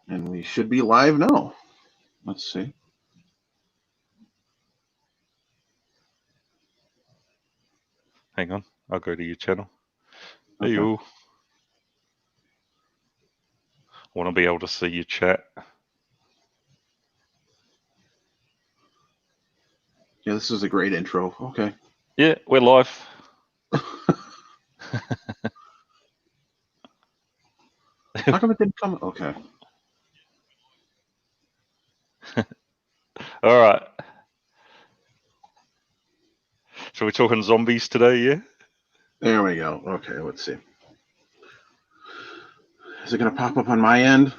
And we should be live now. Let's see. Hang on, I'll go to your channel. Hey, Okay. you. I want to be able to see your chat. Yeah, this is a great intro. Okay. Yeah, we're live. How come it didn't come? Okay. All right. So we're talking zombies today, yeah? There we go. Okay, let's see. Is it going to pop up on my end?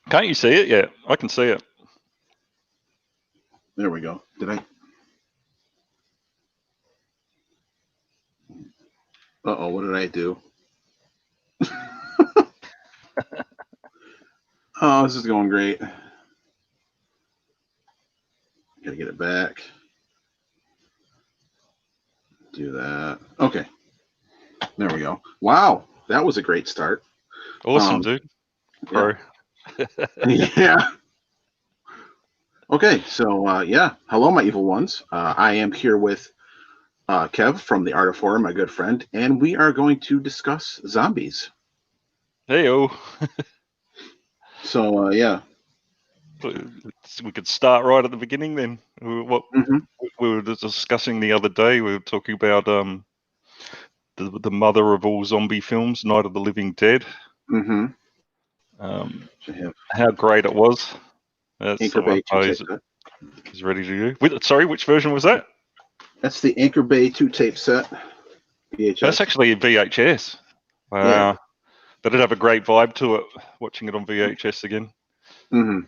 Can't you see it yet? I can see it. There we go. Did I? Uh-oh, what did I do? Oh, this is going great. Gotta get it back. Do that. Okay. There we go. Wow, that was a great start. Awesome, dude. Pro. Yeah. Okay, so yeah. Hello, my evil ones. I am here with Kev from the Art of Horror, my good friend, and we are going to discuss zombies. Hey-o. So yeah. We could start right at the beginning then. What we were discussing the other day, we were talking about the mother of all zombie films, Night of the Living Dead. Mm-hmm. How great it was. That's Anchor Bay 2-tape set. Is ready to go. Sorry, which version was that? That's the Anchor Bay 2-tape set. VHS. That's actually a VHS. Wow. Yeah. But it have a great vibe to it, watching it on VHS again. Mm-hmm.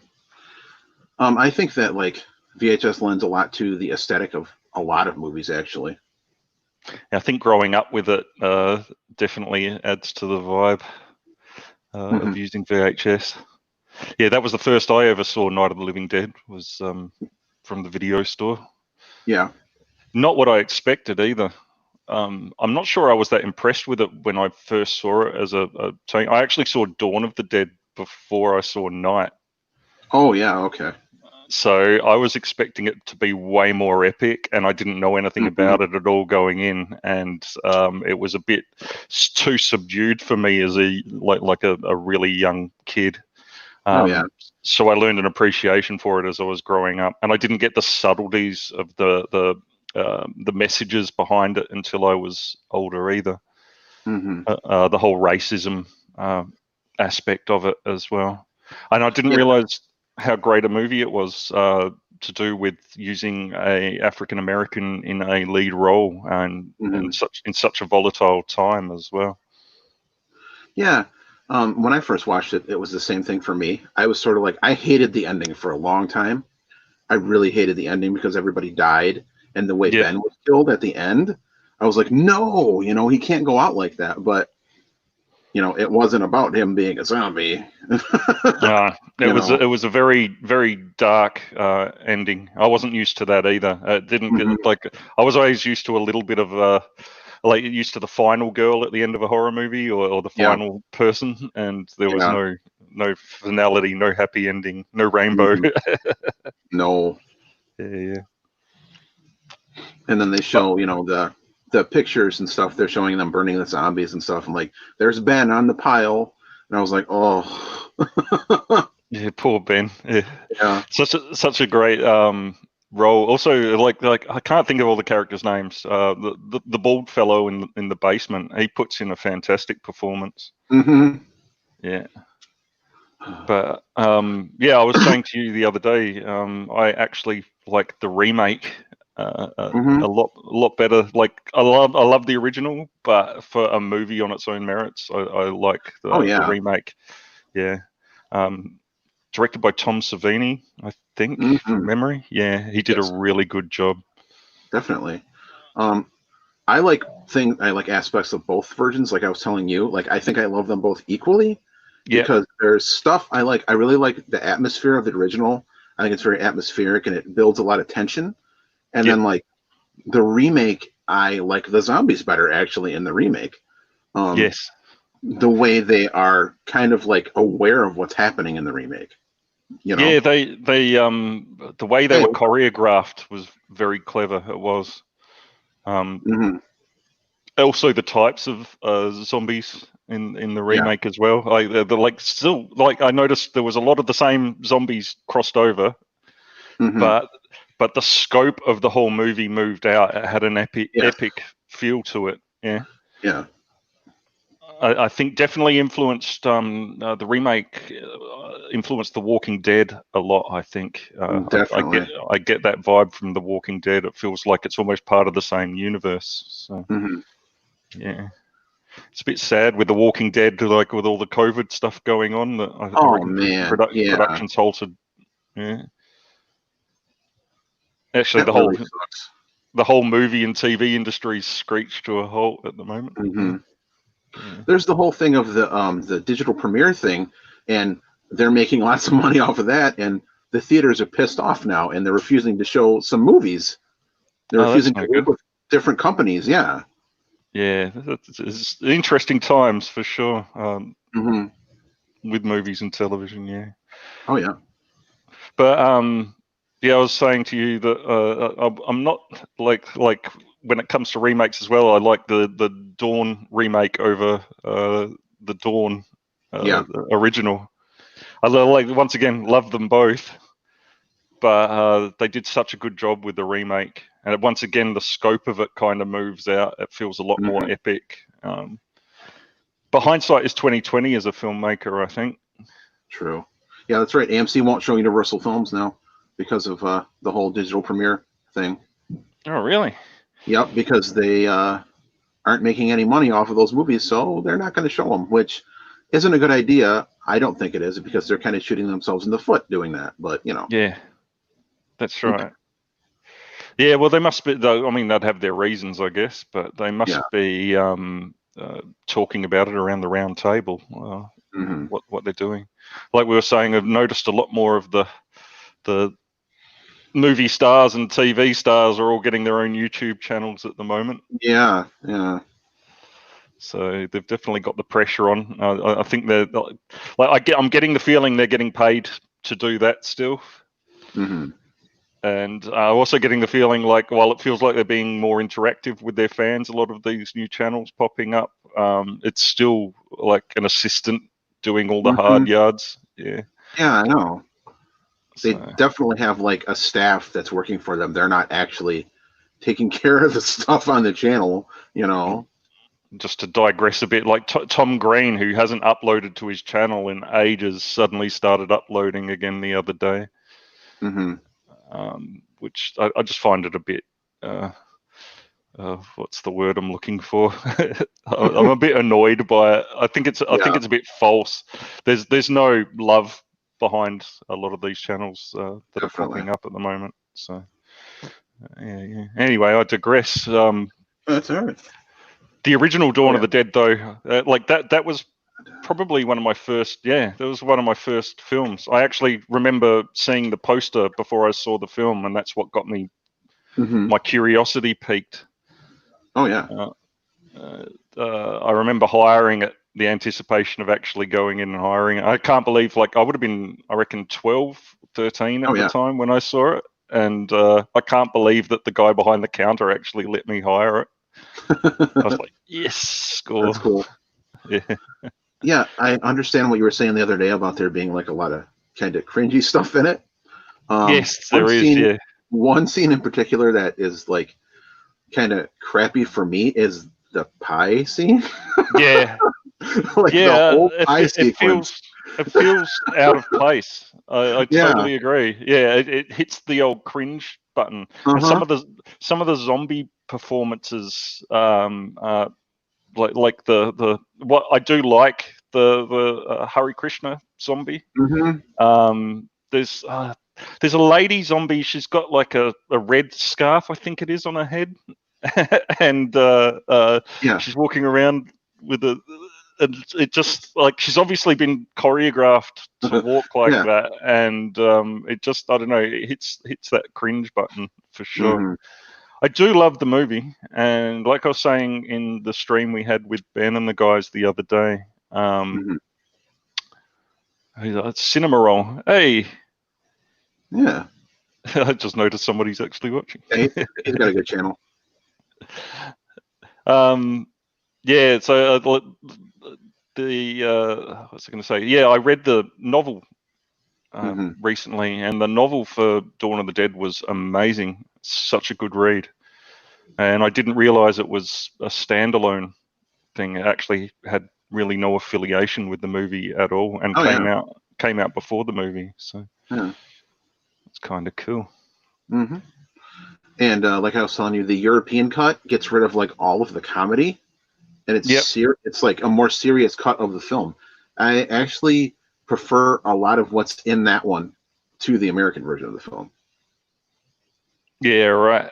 I think that like VHS lends a lot to the aesthetic of a lot of movies, actually. I think growing up with it definitely adds to the vibe of using VHS. Yeah, that was the first I ever saw Night of the Living Dead, was from the video store. Yeah. Not what I expected either. I'm not sure I was that impressed with it when I first saw it as a teen. I actually saw Dawn of the Dead before I saw Night. Oh, yeah, okay. So I was expecting it to be way more epic, and I didn't know anything about it at all going in, and it was a bit too subdued for me as a really young kid. So I learned an appreciation for it as I was growing up, and I didn't get the subtleties of the messages behind it until I was older either. The whole racism aspect of it as well, and I didn't realize how great a movie it was to do with using a African American in a lead role, and in such a volatile time as well. Yeah. When I first watched it, it was the same thing for me. I was sort of like, I hated the ending for a long time. I really hated the ending because everybody died, and the way Ben was killed at the end, I was like, no, he can't go out like that. But it wasn't about him being a zombie. It was a very, very dark ending. I wasn't used to that either. It didn't I was always used to a little bit of used to the final girl at the end of a horror movie, or the final person, and there was no finality, no happy ending, no rainbow. No. Yeah. And then they show, the pictures and stuff. They're showing them burning the zombies and stuff. I'm like, there's Ben on the pile, and I was like, oh. Yeah, poor Ben. Yeah. Such a great role. Also, like I can't think of all the characters' names. The bald fellow in the basement, he puts in a fantastic performance. Yeah. But I was saying to you the other day, I actually like the remake a lot better. Like I love the original, but for a movie on its own merits, I like the remake. Yeah. Directed by Tom Savini, I think, from memory. Yeah, he did a really good job. Definitely. I like aspects of both versions. Like I was telling you, like I think I love them both equally. Because there's stuff I like. I really like the atmosphere of the original. I think it's very atmospheric and it builds a lot of tension. And then like the remake, I like the zombies better actually in the remake. Yes. the way they are kind of like aware of what's happening in the remake. You know? Yeah, they the way they Hey. were choreographed was very clever. It was. Mhm. Also, the types of zombies in the remake as well. They're like still like I noticed there was a lot of the same zombies crossed over, Mhm. but the scope of the whole movie moved out. It had an Yes. epic feel to it. Yeah. Yeah. I think definitely influenced the remake influenced The Walking Dead a lot. I think Definitely. I get that vibe from The Walking Dead. It feels like it's almost part of the same universe. So Mhm. yeah, it's a bit sad with The Walking Dead, like with all the COVID stuff going on. That I Oh reckon man. Yeah. production's halted. Yeah, actually, That really sucks. the whole movie and TV industry's screeched to a halt at the moment. Mhm. Yeah. There's the whole thing of the digital premiere thing, and they're making lots of money off of that, and the theaters are pissed off now, and they're refusing to show some movies. They're Oh, that's refusing no to work good. with different companies. Yeah. Yeah, it's interesting times for sure. Hmm. With movies and television, yeah. Oh yeah. But yeah, I was saying to you that I'm not like when it comes to remakes as well. I like the Dawn remake over the Dawn Yeah. original. I like once again love them both, but they did such a good job with the remake, and once again the scope of it kind of moves out. It feels a lot more Hmm. epic. But hindsight is 2020 as a filmmaker, I think. True. Yeah, that's right. AMC won't show Universal films now because of the whole digital premiere thing. Oh, really? Yep, because they aren't making any money off of those movies, so they're not going to show them, which isn't a good idea. I don't think it is because they're kind of shooting themselves in the foot doing that. But you know, Yeah, that's right. Yeah, well, they must be. I mean, they'd have their reasons, I guess, but they yeah. must be talking about it around the round table. Hmm. What they're doing, like we were saying, I've noticed a lot more of the movie stars and TV stars are all getting their own YouTube channels at the moment. Yeah, yeah. So they've definitely got the pressure on. I think they're like I'm getting the feeling they're getting paid to do that still. Hmm. And also getting the feeling like, while it feels like they're being more interactive with their fans, a lot of these new channels popping up, it's still like an assistant doing all the Hmm. hard yards. Yeah. Yeah, I know. They So definitely have like a staff that's working for them. They're not actually taking care of the stuff on the channel, you know. just to digress a bit, like Tom Green, who hasn't uploaded to his channel in ages, suddenly started uploading again the other day, Hmm. which I just find it a bit. What's the word I'm looking for? I'm a bit annoyed by it. I think it's Yeah, a bit false. There's no love behind a lot of these channels that are definitely. popping up at the moment. So yeah. Anyway, I digress. That's all right. The original Oh Dawn of yeah. the Dead, though, like that was probably one of my first. Yeah, that was one of my first films. I actually remember seeing the poster before I saw the film, and that's what got me Hmm. my curiosity peaked. Oh yeah. Uh, I remember hiring it, the anticipation of actually going in and hiring it. I can't believe, like, I would have been, I reckon, 12, 13 at Oh the yeah. time when I saw it. And I can't believe that the guy behind the counter actually let me hire it. I was like, yes, score. That's cool. Yeah. Yeah, I understand what you were saying the other day about there being like a lot of kind of cringy stuff in it. Yes, One there is. scene, Yeah. one scene in particular that is like kind of crappy for me is the pie scene. Yeah. Like the Yeah. whole pie It sequence. feels out of place. I Yeah. totally agree. Yeah. It hits the old cringe button. And Uh-huh. some of the zombie performances, like the what I do like the Hare Krishna zombie. Hmm. There's a lady zombie. She's got like a red scarf, I think it is, on her head, and Yeah. she's walking around with a. And it just like she's obviously been choreographed to walk like Yeah. that, and it just I don't know, it hits that cringe button for sure. Hmm. I do love the movie, and like I was saying in the stream we had with Ben and the guys the other day, Mhm. Cinema Roll. Hey, Yeah. I just noticed somebody's actually watching. Yeah, he's got a good channel. Yeah, so what's I going to say? Yeah, I read the novel recently, and the novel for Dawn of the Dead was amazing. Such a good read, and I didn't realize it was a standalone thing. It actually had really no affiliation with the movie at all, and came out before the movie. So it's kind of cool. Mm-hmm. And like I was telling you, the European cut gets rid of like all of the comedy, and it's it's like a more serious cut of the film. I actually prefer a lot of what's in that one to the American version of the film. Yeah, right.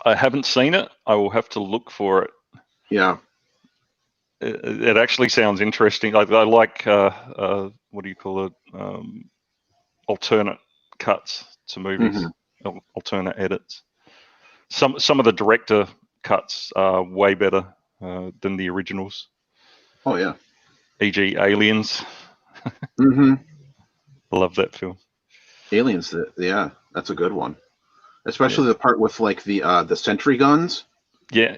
I haven't seen it. I will have to look for it. Yeah. It actually sounds interesting. I like what do you call it? Alternate cuts to movies, alternate edits. Some of the director cuts are way better than the originals. Oh yeah. E.g., Aliens. Mm-hmm. I love that film. Aliens, yeah, that's a good one. Especially the part with like the sentry guns. Yeah.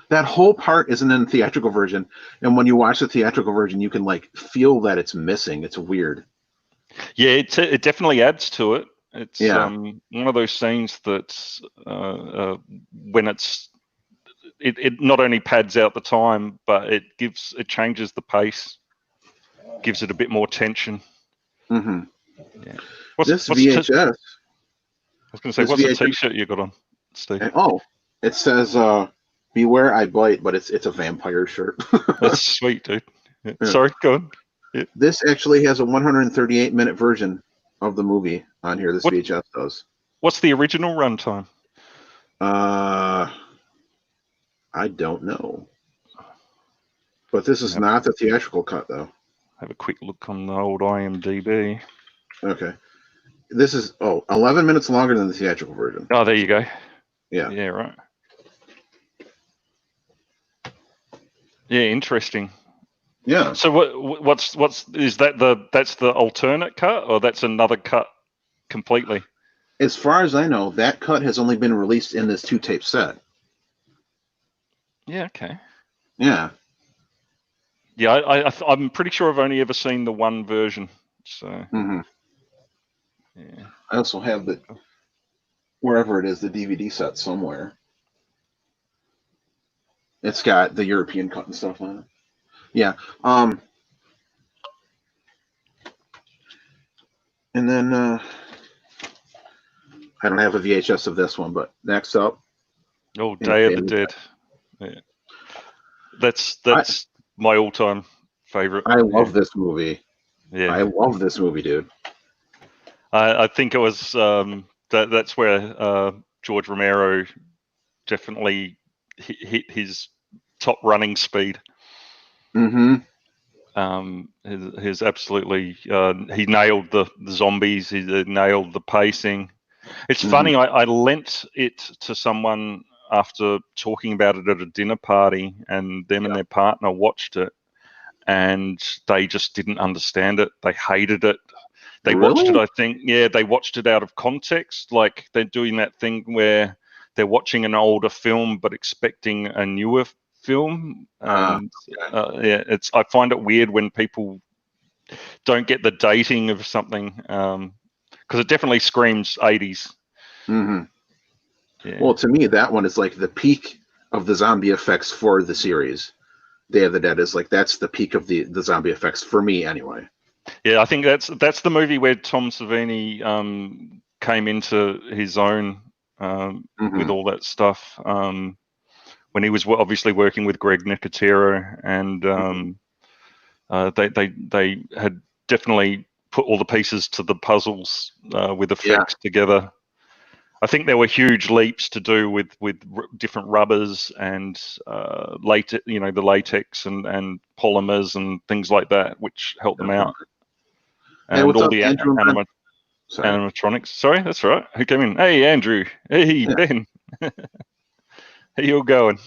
That whole part isn't in the theatrical version, and when you watch the theatrical version, you can like feel that it's missing. It's weird. Yeah, it definitely adds to it. It's one of those scenes that when it not only pads out the time, but it changes the pace, gives it a bit more tension. Mm-hmm. Yeah. This VHS. I was going to say, what's the T-shirt you got on, Steve? It says "Beware I Bite," but it's a vampire shirt. That's sweet, dude. Yeah. Sorry, go on. Yeah. This actually has a 138-minute version of the movie on here. This VHS does. What's the original runtime? I don't know. But this is not the theatrical cut, though. Have a quick look on the old IMDb. Okay. This is 11 minutes longer than the theatrical version. Oh, there you go. Yeah. Yeah, right. Yeah, interesting. Yeah. So what's is that that's the alternate cut, or that's another cut completely? As far as I know, that cut has only been released in this 2-tape set. Yeah. Okay. Yeah. Yeah, I'm pretty sure I've only ever seen the one version. So. Mm-hmm. Yeah. I also have wherever it is, the DVD set somewhere. It's got the European cut and stuff on it. Yeah. And then I don't have a VHS of this one, but next up. Oh, Day of the Dead. Yeah. That's my all-time favorite. I love this movie. Yeah. I love this movie, dude. I think it was that's where George Romero definitely hit his top running speed. Mm-hmm. His absolutely he nailed the zombies. He nailed the pacing. It's funny. I lent it to someone after talking about it at a dinner party, and them and their partner watched it, and they just didn't understand it. They hated it. They watched it, I think, they watched it out of context. Like they're doing that thing where they're watching an older film but expecting a newer film. I find it weird when people don't get the dating of something, because it definitely screams 80s. Mm-hmm. Yeah. Well, to me, that one is like the peak of the zombie effects for the series. Day of the Dead is like that's the peak of the zombie effects for me, anyway. Yeah, I think that's the movie where Tom Savini came into his own with all that stuff. When he was obviously working with Greg Nicotero, and they had definitely put all the pieces to the puzzles with effects together. I think there were huge leaps to do with different rubbers and latex, the latex and polymers and things like that, which helped them out. And all the animatronics. Sorry, that's right. Who came in? Hey, Andrew. Hey, Ben. How you all going?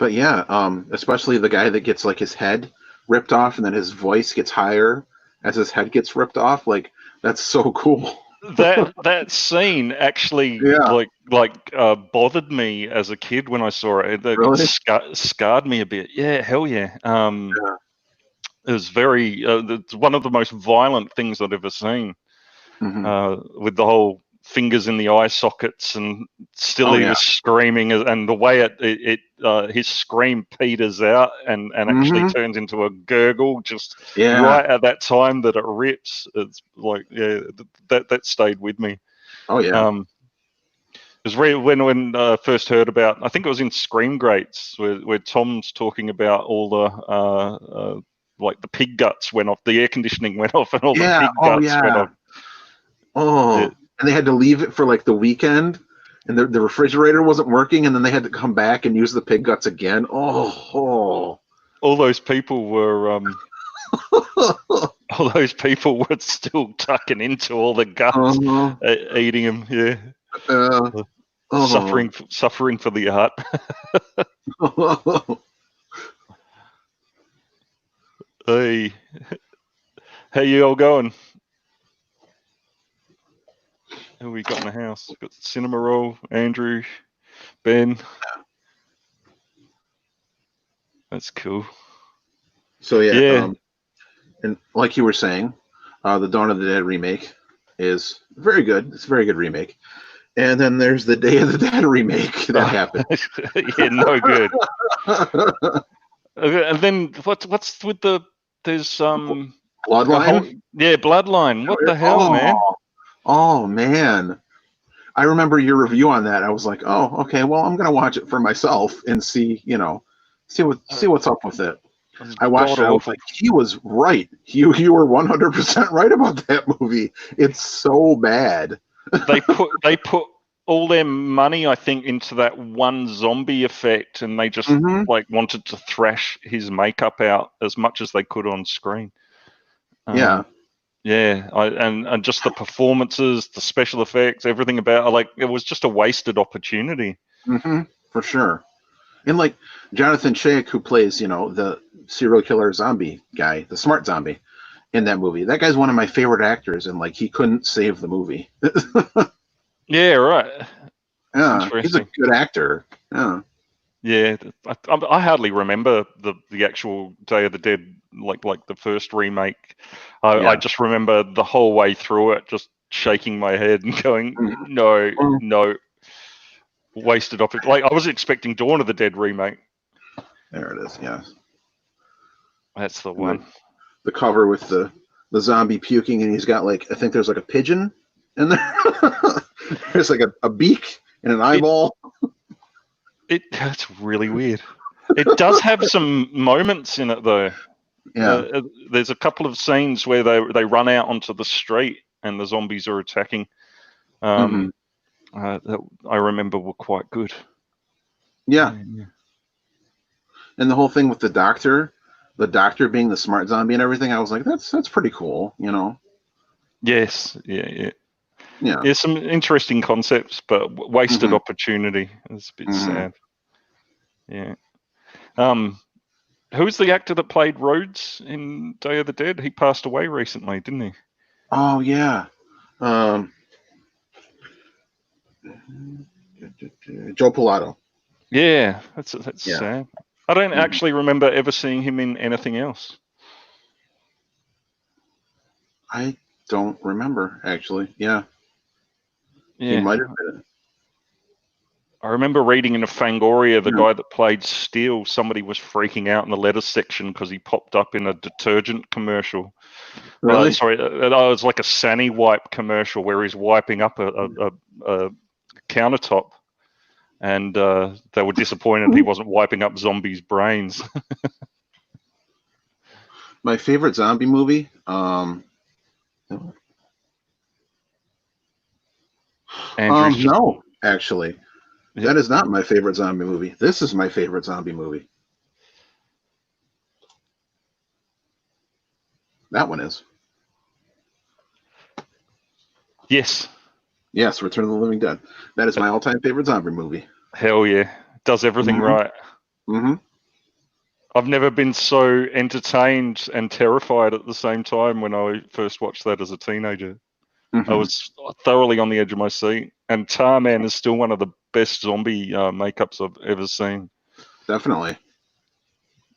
But yeah, especially the guy that gets like his head ripped off and then his voice gets higher as his head gets ripped off. Like that's so cool. That scene actually Yeah. bothered me as a kid when I saw it. It Really? scarred me a bit. Yeah, hell yeah. Yeah. It was very. It's one of the most violent things I've ever seen. Hmm. With the whole fingers in the eye sockets, and still Oh he yeah. was screaming, and the way his scream peters out and actually Hmm. turns into a gurgle just Yeah. right at that time that it rips. It's like, yeah, that stayed with me. Oh yeah. Um, it was when I first heard about. I think it was in Scream Greats where Tom's talking about all the like the pig guts went off, the air conditioning went off, and all the Yeah. pig Oh guts went yeah. off. Oh, and they had to leave it for like the weekend, and the refrigerator wasn't working, and then they had to come back and use the pig guts again. Oh. All those people were Oh. all those people were still tucking into all the guts, Uh-huh. eating them. Yeah, Oh. suffering for the art. Hey, how you all going? Who we got in the house? Got Cinema Roll, Andrew, Ben. That's cool. So yeah, Yeah. and like you were saying, the Dawn of the Dead remake is very good. It's a very good remake. And then there's the Day of the Dead remake that happened. Yeah, no good. And then what's with there's Bloodline? Bloodline. What the hell, man? Oh man. I remember your review on that. I was like, oh, okay, well, I'm gonna watch it for myself and see, see what's up with it. I watched it. I was like, he was right. You were 100% right about that movie. It's so bad. They put all their money, I think, into that one zombie effect, and they just like wanted to thrash his makeup out as much as they could on screen. Yeah. Yeah, and just the performances, the special effects, everything about it was just a wasted opportunity. For sure. And like Jonathan Schaech, who plays, the serial killer zombie guy, the smart zombie in that movie. That guy's one of my favorite actors, and like he couldn't save the movie. Yeah, right. Yeah, he's a good actor. Yeah. Yeah, I hardly remember the actual Day of the Dead, like the first remake. I just remember the whole way through it, just shaking my head and going, no, wasted opportunity. Like I was expecting Dawn of the Dead remake. There it is. Yeah, that's the one. The cover with the zombie puking, and he's got I think there's a pigeon in there. There's a beak and an eyeball. That's really weird. It does have some moments in it though. Yeah. There's a couple of scenes where they run out onto the street and the zombies are attacking. That I remember were quite good. Yeah. And the whole thing with the doctor being the smart zombie and everything, I was like, that's pretty cool, Yes. Yeah. Yeah. There's some interesting concepts, but wasted opportunity. It's a bit sad. Yeah. Who's the actor that played Rhodes in Day of the Dead? He passed away recently, didn't he? Oh yeah. Joe Pilato. Yeah, that's sad. I don't actually remember ever seeing him in anything else. I don't remember actually. Yeah. Yeah. He might have been. I remember reading in a Fangoria, the guy that played Steel, somebody was freaking out in the letters section because he popped up in a detergent commercial. Really? Sorry, it was like a Sani wipe commercial where he's wiping up a countertop, and they were disappointed he wasn't wiping up zombies' brains. My favorite zombie movie? No, actually. Yeah. That is not my favorite zombie movie. This is my favorite zombie movie. That one is. Yes. Yes, Return of the Living Dead. That is my all-time favorite zombie movie. Hell yeah. Does everything right. Mm-hmm. I've never been so entertained and terrified at the same time when I first watched that as a teenager. I Mm-hmm. was thoroughly on the edge of my seat. And Tarman is still one of the best zombie makeups I've ever seen. Definitely.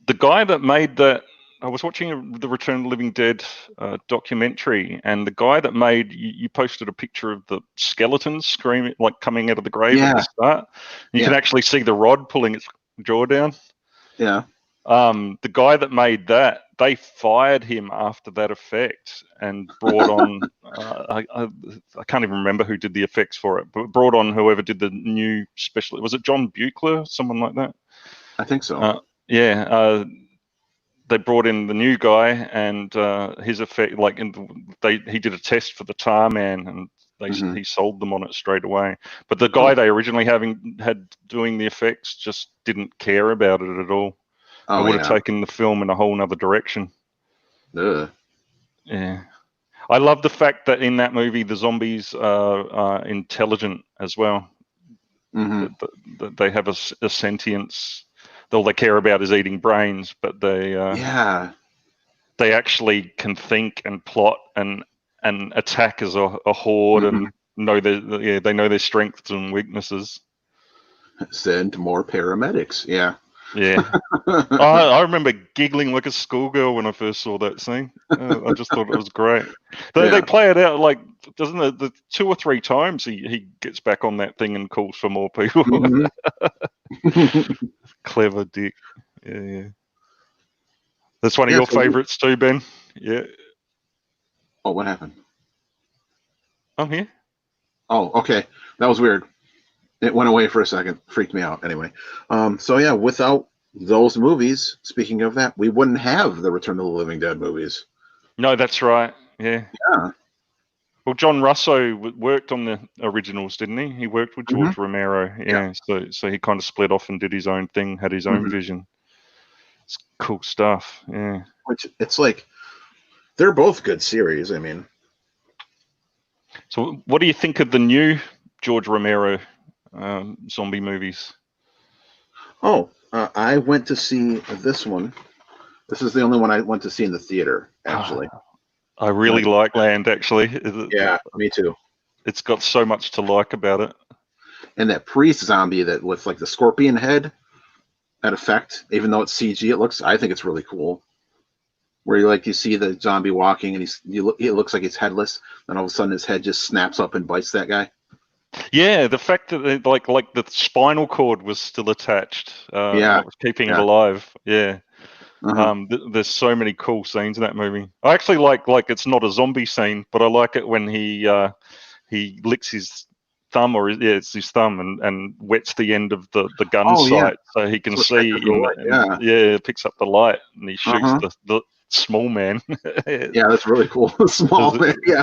The guy that made that, I was watching the Return of the Living Dead documentary, and the guy that made, you posted a picture of the skeletons screaming, like coming out of the grave at Yeah. the start. You can actually see the rod pulling its jaw down. Yeah. The guy that made that, they fired him after that effect and brought on, I can't even remember who did the effects for it, but brought on whoever did the new special. Was it John Buechler, someone like that? I think so. Yeah. They brought in the new guy, and his effect, like he did a test for the Tar Man, and he sold them on it straight away. But the guy they originally had doing the effects just didn't care about it at all. Oh, I would have taken the film in a whole nother direction. Ugh. Yeah. I love the fact that in that movie the zombies are intelligent as well. Mm-hmm. They have a sentience. All they care about is eating brains, but they actually can think and plot and attack as a horde and know they know their strengths and weaknesses. Send more paramedics. Yeah. Yeah. I remember giggling like a schoolgirl when I first saw that scene. I just thought it was great. They play it out like, doesn't it? The 2 or 3 times he gets back on that thing and calls for more people. Clever dick. Yeah. That's one of your favorites too, Ben. Yeah. Oh, what happened? I'm here. Oh, okay. That was weird. It went away for a second. Freaked me out. Anyway. So yeah, without those movies, speaking of that, we wouldn't have the Return of the Living Dead movies. No, that's right. Yeah. Yeah. Well, John Russo worked on the originals, didn't he? He worked with George Romero. Yeah. So he kind of split off and did his own thing, had his own vision. It's cool stuff. Yeah. Which it's like they're both good series. I mean. So what do you think of the new George Romero zombie movies? Oh, I went to see this one. This is the only one I went to see in the theater, actually. I really like Land, actually. Yeah, me too. It's got so much to like about it. And that priest zombie that with like the scorpion head, that effect, even though it's CG, I think it's really cool. Where you see the zombie walking and he looks like he's headless, and all of a sudden his head just snaps up and bites that guy. Yeah, the fact that like the spinal cord was still attached, was keeping it alive. Yeah. There's so many cool scenes in that movie. I actually like it's not a zombie scene, but I like it when he licks his thumb, it's his thumb, and wets the end of the gun sight so he can see. It picks up the light and he shoots the small man. Yeah, that's really cool. Small man. Yeah.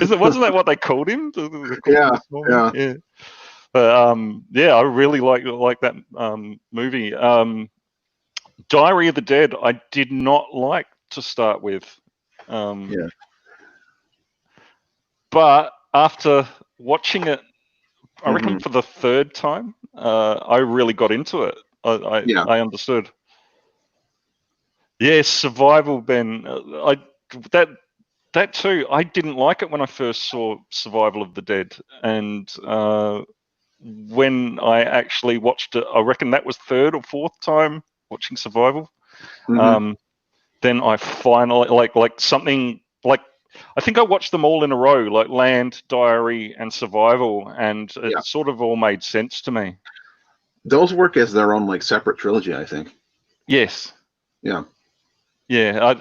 Wasn't that what they called him? Yeah. I really like that movie. Diary of the Dead, I did not like to start with. But after watching it, I reckon for the 3rd time, I really got into it. I understood. Yeah, survival, Ben. That too. I didn't like it when I first saw Survival of the Dead, and when I actually watched it, I reckon that was 3rd or 4th time watching Survival. Then I finally like something like, I think I watched them all in a row, like Land, Diary, and Survival, and it sort of all made sense to me. Those work as their own like separate trilogy, I think. Yes. Yeah. Yeah.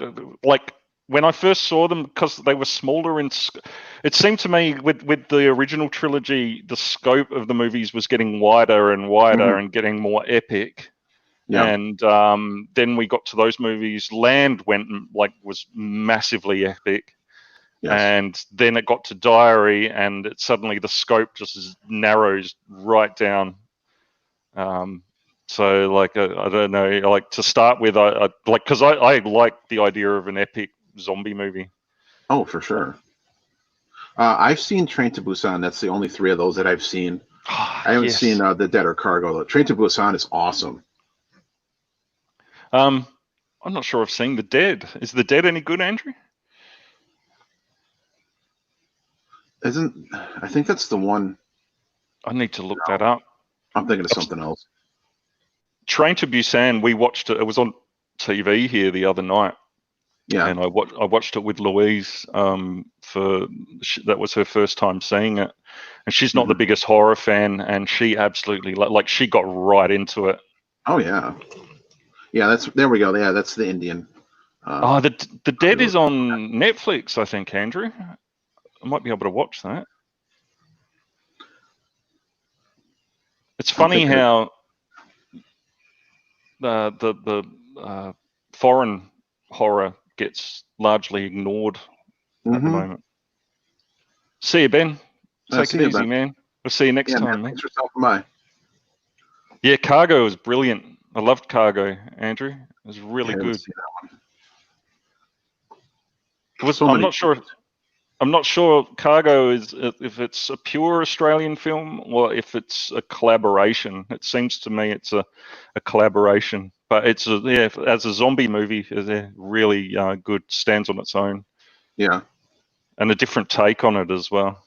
Like when I first saw them, because they were smaller, it seemed to me with the original trilogy, the scope of the movies was getting wider and wider and getting more epic. Yeah. And then we got to those movies. Land was massively epic. Yes. And then it got to Diary, and suddenly the scope just narrows right down. So I don't know, to start with, I because I like the idea of an epic zombie movie. Oh, for sure. I've seen Train to Busan. That's the only 3 of those that I've seen. I haven't Yes. seen The Dead or Cargo. The Train to Busan is awesome. I'm not sure I've seen The Dead. Is The Dead any good, Andrew? I think that's the one. I need to look that up. I'm thinking of something else. Train to Busan, we watched it. It was on TV here the other night. Yeah. And I watched it with Louise. That was her first time seeing it, and she's not the biggest horror fan, and she absolutely like she got right into it. Oh yeah, yeah. There we go. Yeah, that's the Indian. The Dead is on Netflix, I think, Andrew. I might be able to watch that. It's funny how the foreign horror gets largely ignored at the moment. See you, Ben. Take it easy, Ben. Man. We'll see you next time, man. Thanks for stopping by. Yeah, Cargo was brilliant. I loved Cargo, Andrew. It was really good. I'm not sure Cargo is if it's a pure Australian film or if it's a collaboration. It seems to me it's a collaboration, but it's as a zombie movie, it's really good. Stands on its own. Yeah, and a different take on it as well.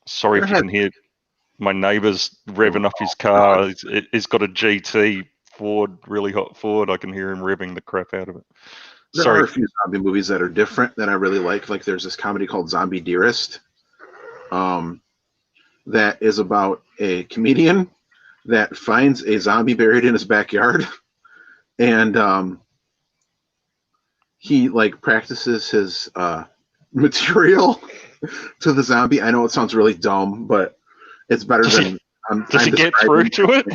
Sorry if you can hear my neighbour's revving up his car. He's got a GT Ford, really hot Ford. I can hear him revving the crap out of it. There are a few zombie movies that are different that I really like. Like there's this comedy called Zombie Dearest, that is about a comedian that finds a zombie buried in his backyard, and he like practices his material to the zombie. I know it sounds really dumb, but it's better than. Does he get through to it?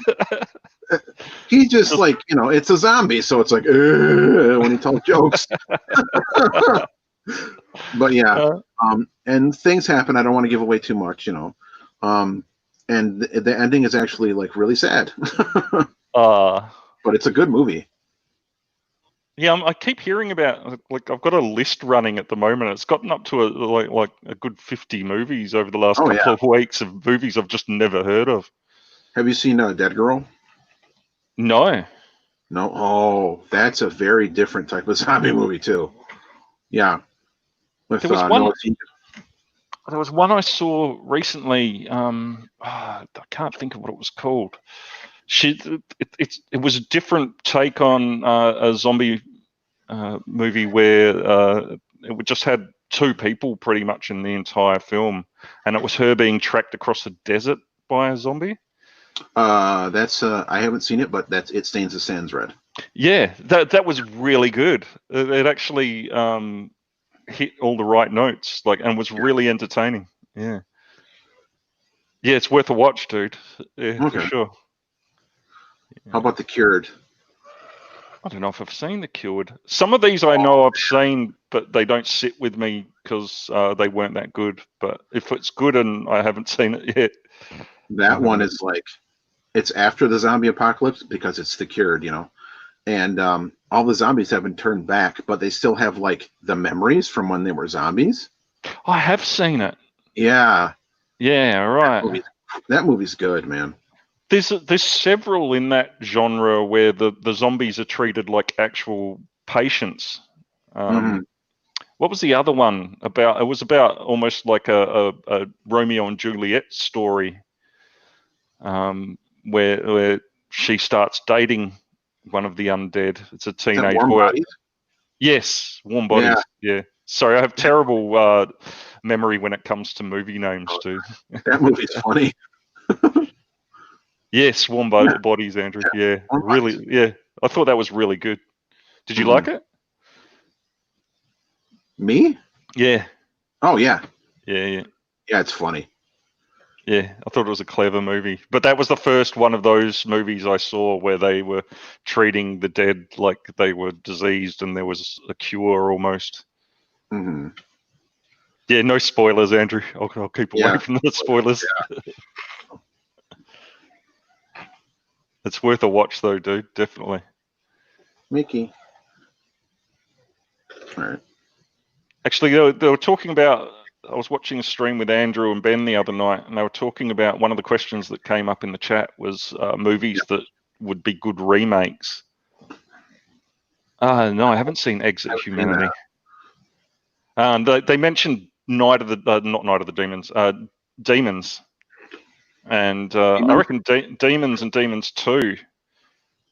He just like, it's a zombie, so it's like when he tells jokes. But yeah, and things happen. I don't want to give away too much, and the ending is actually like really sad. But it's a good movie. Yeah, I keep hearing about, like, I've got a list running at the moment. It's gotten up to like a good 50 movies over the last couple of weeks of movies I've just never heard of. Have you seen Dead Girl? No. Oh, that's a very different type of zombie movie too. Yeah. There was one I saw recently. I can't think of what it was called. It was a different take on a zombie movie where it just had two people pretty much in the entire film, and it was her being tracked across the desert by a zombie. That's I haven't seen it, but It Stains the Sands Red. Yeah, that was really good. It actually hit all the right notes, and was really entertaining. Yeah, it's worth a watch, dude. Yeah, for sure. How about The Cured? I don't know if I've seen The Cured. Some of these I know I've seen, but they don't sit with me because they weren't that good. But if it's good and I haven't seen it yet. That one is like, it's after the zombie apocalypse because it's The Cured, and all the zombies have been turned back, but they still have like the memories from when they were zombies. I have seen it. Yeah. Yeah, right. That movie's good, man. There's several in that genre where the zombies are treated like actual patients. What was the other one about? It was about almost like a Romeo and Juliet story, where she starts dating one of the undead. It's a teenage boy. Bodies? Yes, Warm Bodies. Yeah. Sorry, I have terrible memory when it comes to movie names too. That movie's funny. Yes, Warm Bodies, Andrew. Yeah, really. Yeah, I thought that was really good. Did you like it? Me? Yeah. Oh yeah. Yeah. Yeah, it's funny. Yeah, I thought it was a clever movie. But that was the first one of those movies I saw where they were treating the dead like they were diseased and there was a cure almost. Mm-hmm. Yeah, no spoilers, Andrew. I'll keep away from the spoilers. Yeah. It's worth a watch, though, dude. Definitely. Mickey. All right. Actually, they were talking about was watching a stream with Andrew and Ben the other night, and they were talking about one of the questions that came up in the chat was movies that would be good remakes. No, I haven't seen Exit Humanity. They mentioned not Night of the Demons, Demons, and I reckon Demons and Demons 2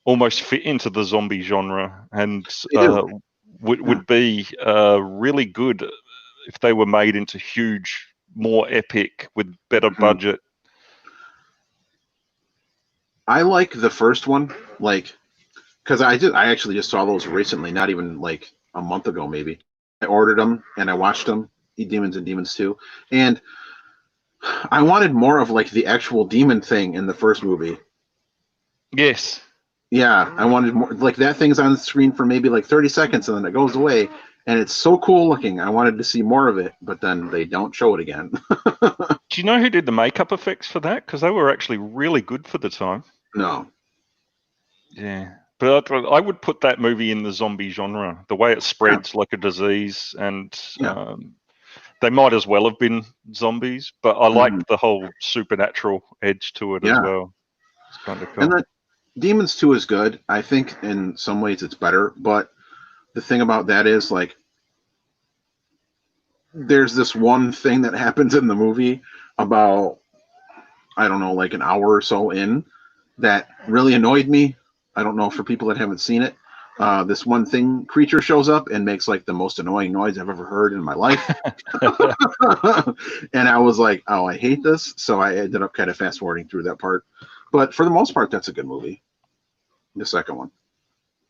almost fit into the zombie genre, and would be really good if they were made into huge, more epic with better budget. I like the first one, like, because I actually just saw those recently, not even like a month ago, maybe. I ordered them and I watched them, Demons and Demons 2, and I wanted more of like the actual demon thing in the first movie. Yes. Yeah, I wanted more, like that thing's on the screen for maybe like 30 seconds and then it goes away, and it's so cool looking. I wanted to see more of it, but then they don't show it again. Do you know who did the makeup effects for that? Because they were actually really good for the time. No. Yeah. But I would put that movie in the zombie genre, the way it spreads like a disease, and they might as well have been zombies, but I liked the whole supernatural edge to it as well. It's kind of cool. And then Demons 2 is good. I think in some ways it's better, but the thing about that is, like, there's this one thing that happens in the movie about, I don't know, like an hour or so in, that really annoyed me. I don't know, for people that haven't seen it. This one thing creature shows up and makes like the most annoying noise I've ever heard in my life. And I was like, oh, I hate this. So I ended up kind of fast forwarding through that part. But for the most part, that's a good movie. The second one.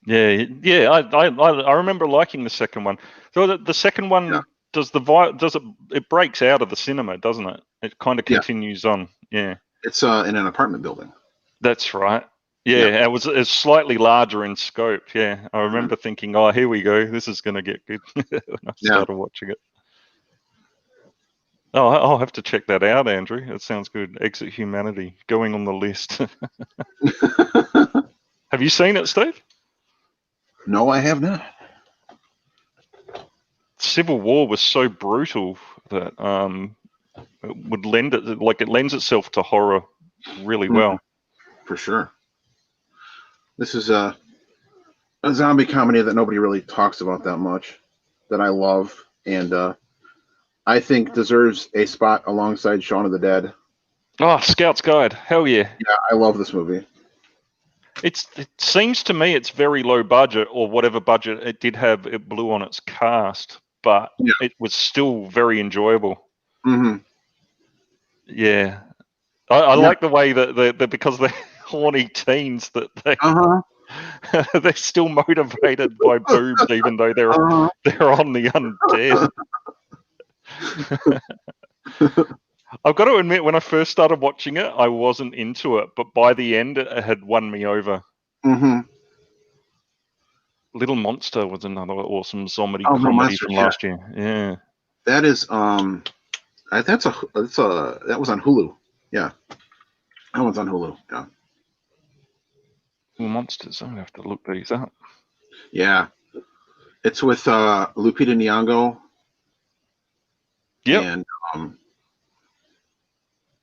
Yeah. I remember liking the second one. So the second one it breaks out of the cinema, doesn't it? It kind of continues on. Yeah. It's in an apartment building. That's right. Yeah, it was slightly larger in scope. Yeah, I remember thinking, oh, here we go. This is going to get good when I started watching it. Oh, I'll have to check that out, Andrew. It sounds good. Exit Humanity, going on the list. Have you seen it, Steve? No, I have not. Civil War was so brutal that it would it lends itself to horror really well. For sure. This is a zombie comedy that nobody really talks about that much, that I love, and I think deserves a spot alongside Shaun of the Dead. Oh, Scout's Guide. Hell yeah. Yeah, I love this movie. It seems to me it's very low budget, or whatever budget it did have, it blew on its cast, but it was still very enjoyable. Mm-hmm. Yeah. I like the way that because they're horny teens that they're still motivated by boobs, even though they're on the undead. I've got to admit, when I first started watching it, I wasn't into it, but by the end, it had won me over. Mm-hmm. Little Monster was another awesome zombie comedy from last year. Yeah, that is that was on Hulu. Yeah, that one's on Hulu. Yeah. Little Monsters. I'm gonna have to look these up. Yeah, it's with Lupita Nyong'o. Yeah, and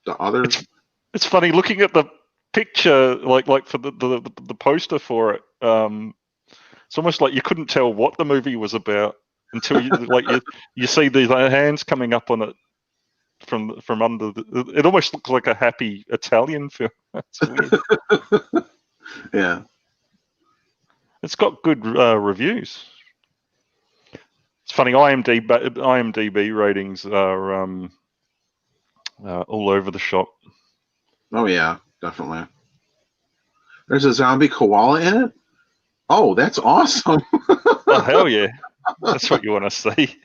the others. It's funny looking at the picture, like for the poster for it. It's almost like you couldn't tell what the movie was about until you see these hands coming up on it from under. It almost looks like a happy Italian film. That's weird. Yeah, it's got good reviews. It's funny. IMDb ratings are all over the shop. Oh yeah, definitely. There's a zombie koala in it. Oh, that's awesome! Oh hell yeah, that's what you want to see.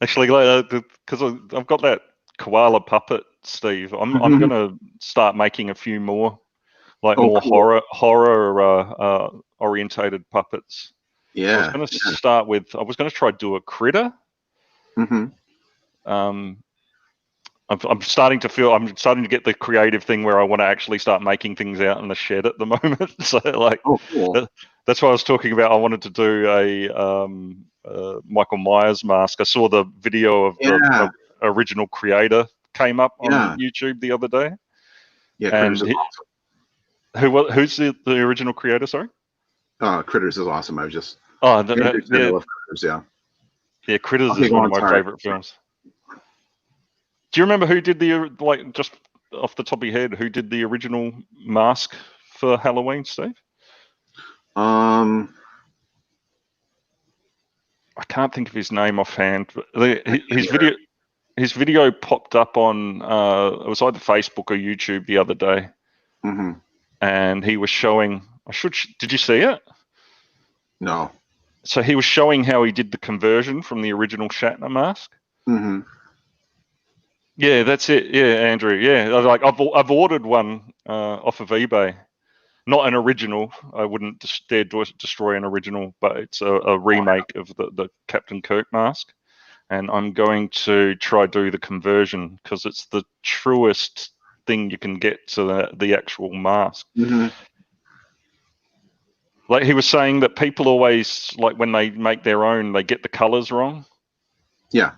Actually, because I've got that koala puppet, Steve. I'm gonna start making a few more, more cool. horror orientated puppets. Yeah. I was going to try do a critter. Mm-hmm. I'm starting to get the creative thing where I want to actually start making things out in the shed at the moment. So cool. That's what I was talking about. I wanted to do a Michael Myers mask. I saw the video of the original creator came up on YouTube the other day. Yeah, Critters is awesome. Who's the original creator? Sorry. Critters is awesome. I was just. I love Critters. Yeah. Yeah, Critters is one of my favorite films. Do you remember who did just off the top of your head, who did the original mask for Halloween, Steve? I can't think of his name offhand. But his video popped up on it was either Facebook or YouTube the other day, and he was showing. Did you see it? No. So he was showing how he did the conversion from the original Shatner mask. Mm-hmm. Yeah, that's it. Yeah, Andrew. Yeah, I've ordered one off of eBay. Not an original. I wouldn't dare destroy an original, but it's a remake of the Captain Kirk mask. And I'm going to try do the conversion because it's the truest thing you can get to the actual mask. Mm-hmm. Like he was saying that people always, like when they make their own, they get the colors wrong. Yeah.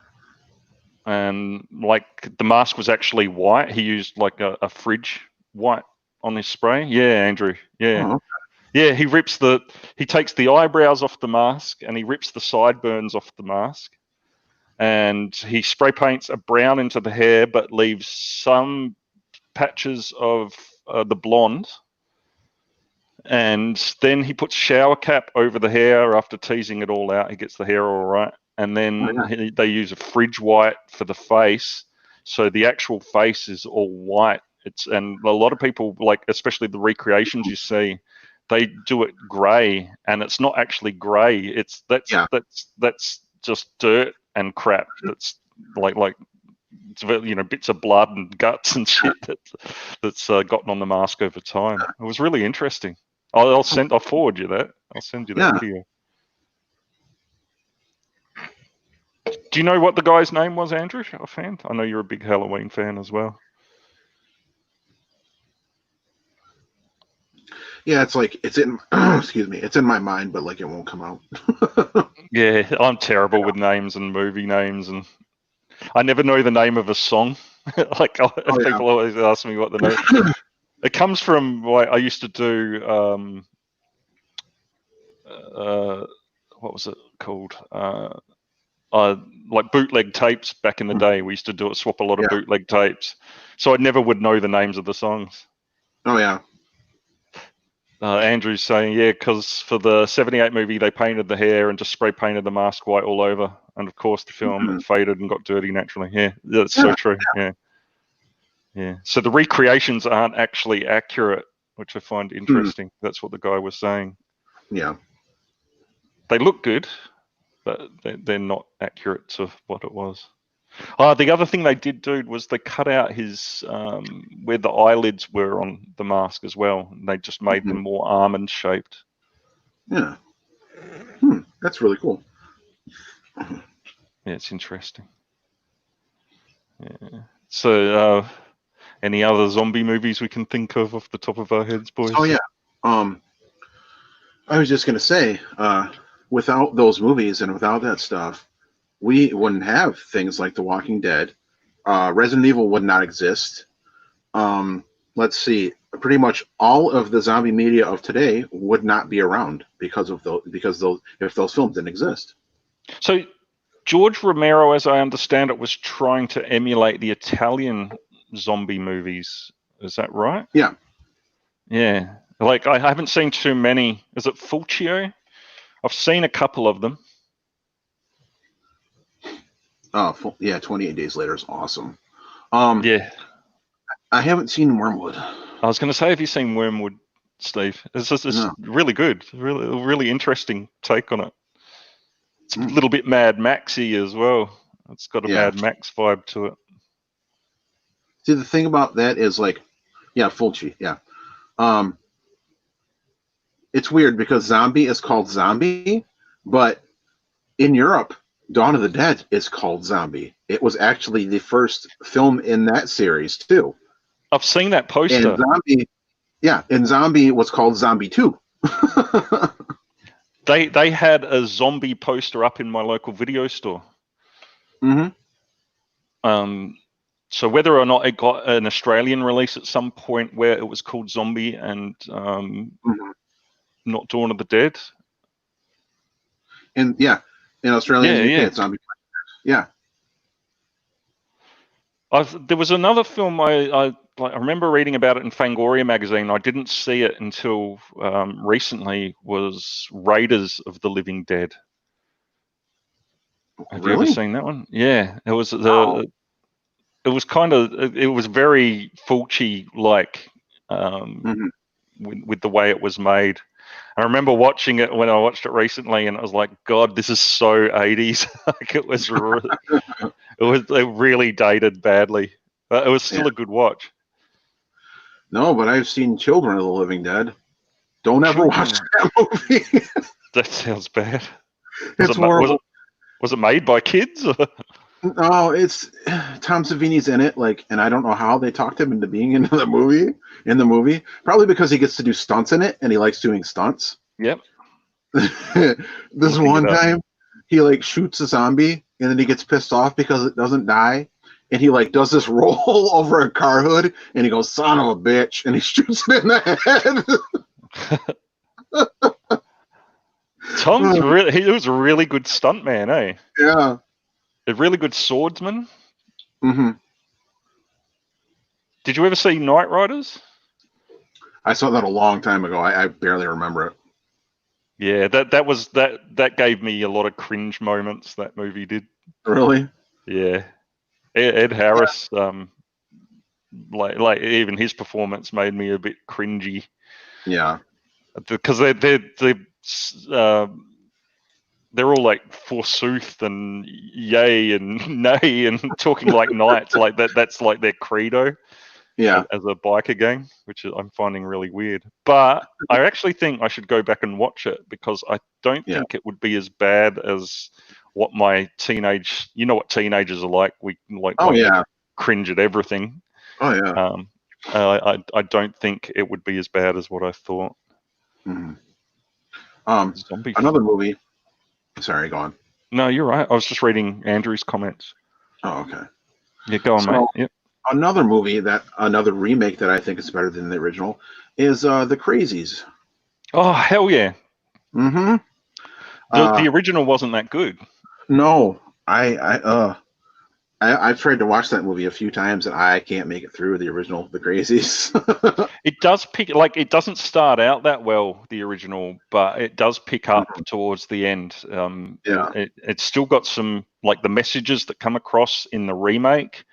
And like the mask was actually white. He used like a fridge white on his spray. Yeah, Andrew. Yeah. Oh, okay. Yeah, he takes the eyebrows off the mask and he rips the sideburns off the mask. And he spray paints a brown into the hair, but leaves some patches of the blonde. And then he puts shower cap over the hair after teasing it all out. He gets the hair all right. And then they use a fridge white for the face. So the actual face is all white. And a lot of people, like especially the recreations you see, they do it grey, and it's not actually grey. That's just dirt and crap. That's like bits of blood and guts and shit that's gotten on the mask over time. It was really interesting. I'll forward you that. I'll send you that here. Do you know what the guy's name was, Andrew? Offhand? I know you're a big Halloween fan as well. Yeah, it's in excuse me, it's in my mind, but like it won't come out. Yeah, I'm terrible with names and movie names, and I never know the name of a song. People always ask me what the name. It comes from I used to do what was it called? Like bootleg tapes back in the day. We used to swap a lot of bootleg tapes, so I never would know the names of the songs. Oh yeah. Andrew's saying, because for the 78 movie, they painted the hair and just spray painted the mask white all over. And of course, the film faded and got dirty naturally. Yeah, that's so true. Yeah. So the recreations aren't actually accurate, which I find interesting. That's what the guy was saying. Yeah. They look good, but they're not accurate to what it was. The other thing they did do was they cut out his where the eyelids were on the mask as well. And they just made them more almond shaped. Yeah. That's really cool. Yeah, it's interesting. Yeah. So, any other zombie movies we can think of off the top of our heads, boys? Oh yeah. I was just gonna say, without those movies and without that stuff, we wouldn't have things like The Walking Dead. Resident Evil would not exist. Let's see. Pretty much all of the zombie media of today would not be around because if those films didn't exist. So George Romero, as I understand it, was trying to emulate the Italian zombie movies. Is that right? Yeah. Yeah. Like I haven't seen too many. Is it Fulcio? I've seen a couple of them. Oh, 28 Days Later is awesome. Yeah. I haven't seen Wormwood. I was going to say, have you seen Wormwood, Steve? It's really good. Really interesting take on it. It's a little bit Mad Maxy as well. It's got a Mad Max vibe to it. See, the thing about that is Fulci, it's weird because Zombie is called Zombie, but in Europe, Dawn of the Dead is called Zombie. It was actually the first film in that series too. I've seen that poster. And Zombie was called Zombie 2. They had a zombie poster up in my local video store. Mm-hmm. So whether or not it got an Australian release at some point where it was called Zombie and not Dawn of the Dead. And in Australia and the UK, yeah. it's Zombie. Yeah. There was another film I remember reading about it in Fangoria magazine. I didn't see it until recently. Was Raiders of the Living Dead. Have you ever seen that one? Yeah, it was It was kind of. It was very Fulci like with the way it was made. I remember watching it when I watched it recently, and I was like, "God, this is so 80s." Like it was really dated badly, but it was still a good watch. No, but I've seen Children of the Living Dead. Don't ever watch that movie. That sounds bad. It's horrible. Was it made by kids? No, it's Tom Savini's in it, and I don't know how they talked him into being in the movie. Probably because he gets to do stunts in it, and he likes doing stunts. Yep. This one time, he shoots a zombie, and then he gets pissed off because it doesn't die, and he does this roll over a car hood, and he goes, "Son of a bitch," and he shoots it in the head. He was a really good stuntman, eh? Yeah. A really good swordsman. Mm-hmm. Did you ever see Knight Riders? I saw that a long time ago. I barely remember it. Yeah, that gave me a lot of cringe moments. That movie did. Really? Yeah. Ed Harris, like even his performance made me a bit cringy. Yeah. Because they're all like forsooth and yay and nay and talking like knights, like that. That's like their credo. Yeah. As a biker gang, which I'm finding really weird. But I actually think I should go back and watch it because I don't think it would be as bad as what my teenage. You know what teenagers are like. We cringe at everything. Oh yeah. I don't think it would be as bad as what I thought. Mm-hmm. Another movie. Sorry, go on. No, you're right. I was just reading Andrew's comments. Oh, okay. Yeah, go on, mate. Yep. Another remake that I think is better than the original is The Crazies. Oh, hell yeah. Mm-hmm. The original wasn't that good. No, I've tried to watch that movie a few times and I can't make it through the original The Crazies. It does it doesn't start out that well, the original, but it does pick up towards the end. It's still got some, the messages that come across in the remake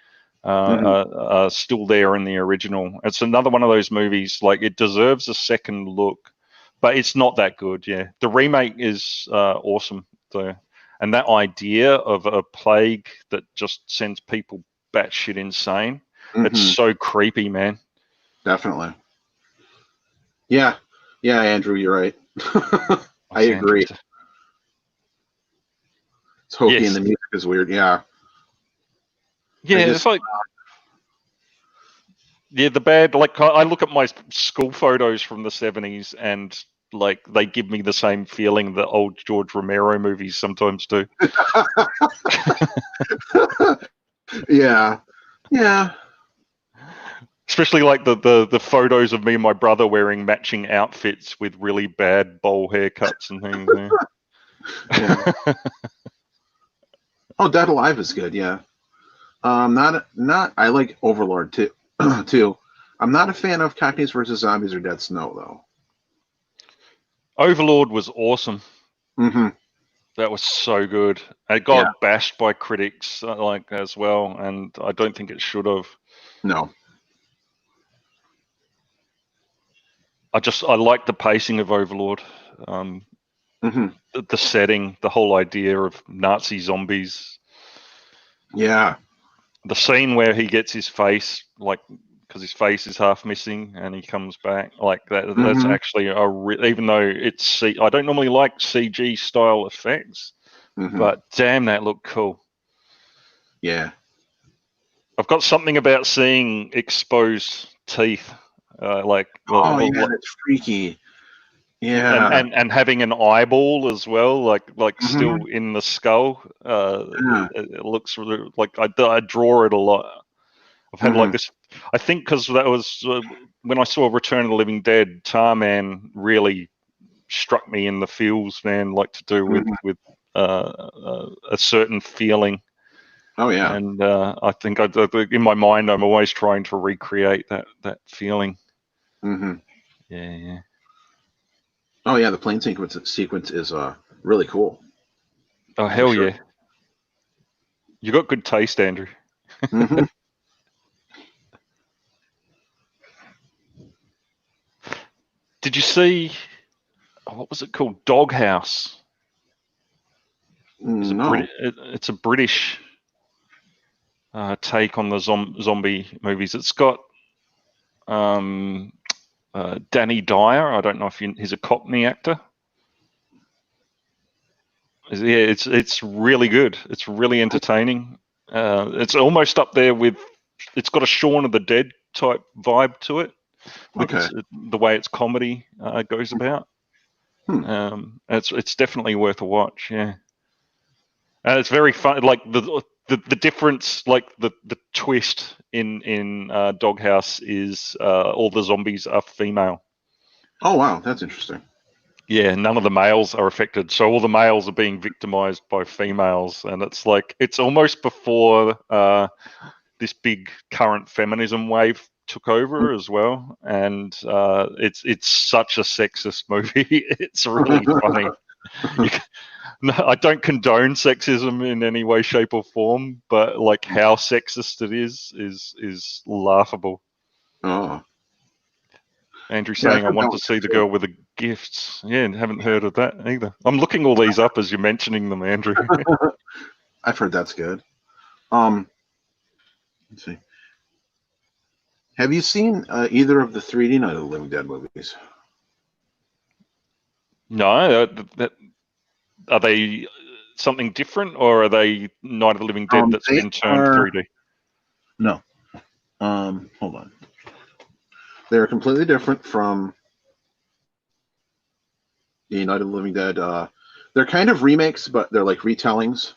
are still there in the original. It's another one of those movies, it deserves a second look, but it's not that good. Yeah. The remake is awesome though. And that idea of a plague that just sends people batshit insane, it's so creepy, man. Definitely. Yeah. Yeah, Andrew, you're right. I agree. It's hokey and the music is weird. Yeah. Yeah, it's the bad, I look at my school photos from the 70s and they give me the same feeling that old George Romero movies sometimes do. Yeah. Especially the photos of me and my brother wearing matching outfits with really bad bowl haircuts and things. Yeah. Oh, Dead Alive is good. Yeah. I like Overlord too. I'm not a fan of Cockneys versus Zombies or Dead Snow though. Overlord was awesome. Mm-hmm. That was so good. It got bashed by critics as well, and I don't think it should have. No. I like the pacing of Overlord. The setting, the whole idea of Nazi zombies. Yeah. The scene where he gets his face, because his face is half missing and he comes back that. That's actually even though I don't normally like CG style effects, but damn, that looked cool. Yeah. I've got something about seeing exposed teeth. that's freaky. Yeah. and having an eyeball as well, like still in the skull. Yeah. It looks really, like I draw it a lot. I've had like this. I think because that was when I saw Return of the Living Dead. Tarman really struck me in the feels, man. Like to do with a certain feeling. Oh yeah. And I think in my mind, I'm always trying to recreate that feeling. Yeah. Oh yeah, the plane sequence is really cool. Oh hell yeah! You got good taste, Andrew. Did you see what was it called? Doghouse. No. It's a British take on the zombie movies. It's got Danny Dyer. I don't know if he's a Cockney actor. Yeah, it's really good. It's really entertaining. It's almost up there with. It's got a Shaun of the Dead type vibe to it. With the way its comedy goes about. It's definitely worth a watch. Yeah, and it's very fun. Like the difference, like the twist in Doghouse is all the zombies are female. Oh wow, that's interesting. Yeah, none of the males are affected, so all the males are being victimized by females, and it's like it's almost before this big current feminism wave took over as well, and it's such a sexist movie. It's really funny. No, I don't condone sexism in any way, shape, or form, but like how sexist it is laughable. Oh. Andrew saying, I want to see the girl with the gifts. Yeah, haven't heard of that either. I'm looking all these up as you're mentioning them, Andrew. I've heard that's good. Let's see. Have you seen either of the 3D Night of the Living Dead movies? No. Are they something different, or are they Night of the Living Dead that's been turned 3D? No. Hold on. They're completely different from the Night of the Living Dead. They're kind of remakes, but they're like retellings.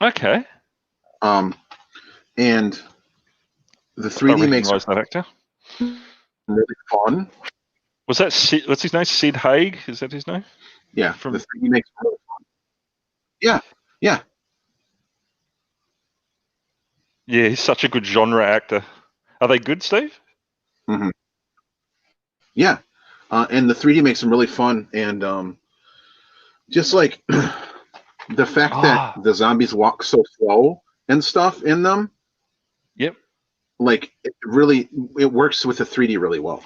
Okay. And the 3D makes that actor. Really fun. Was that Sid, what's his name? Sid Haig? Is that his name? Yeah. The 3D makes really fun. Yeah. Yeah. Yeah, he's such a good genre actor. Are they good, Steve? Yeah. And the 3D makes them really fun. And just like the fact that the zombies walk so slow and stuff in them. Yep. Like it works with the 3D really well.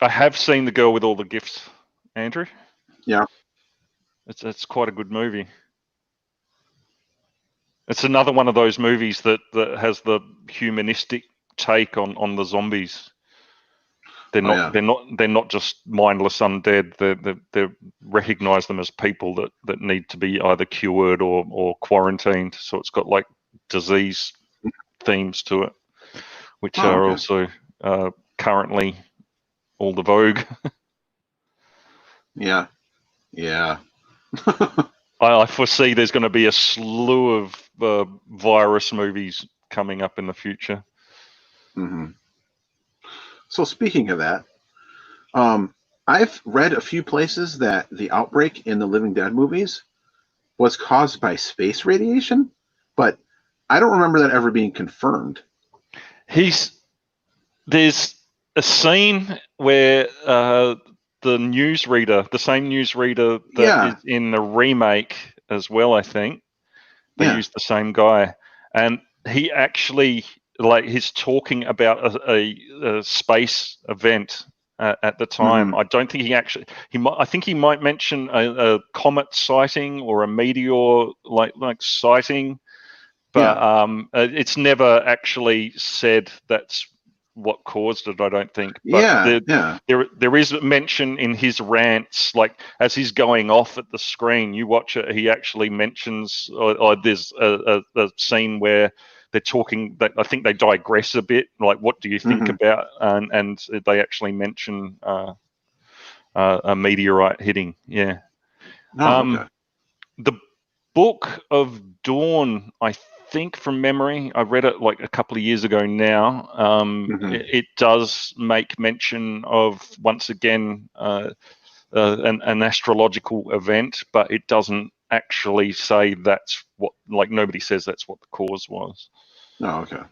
I have seen The Girl with All the Gifts, Andrew. Yeah. It's quite a good movie. It's another one of those movies that has the humanistic take on the zombies. They're not just mindless undead. They recognize them as people that need to be either cured or quarantined. So it's got like disease themes to it, which are also currently all the vogue. Yeah. I foresee there's going to be a slew of virus movies coming up in the future. So speaking of that, I've read a few places that the outbreak in the Living Dead movies was caused by space radiation, but I don't remember that ever being confirmed. There's a scene where the newsreader, the same newsreader that is in the remake as well, I think, they used the same guy, and he actually he's talking about a space event at the time. I don't think I think he might mention a comet sighting or a meteor like sighting, but it's never actually said that's what caused it, I don't think. But there is mention in his rants, like as he's going off at the screen, you watch it, he actually mentions, or there's a scene where they're talking that I think they digress a bit. Like, what do you think about? And they actually mention a meteorite hitting. Yeah. Okay. The Book of Dawn, I think from memory, I read it like a couple of years ago now. It does make mention of, once again, an astrological event, but it doesn't actually say that's what, like, nobody says that's what the cause was. Oh, okay.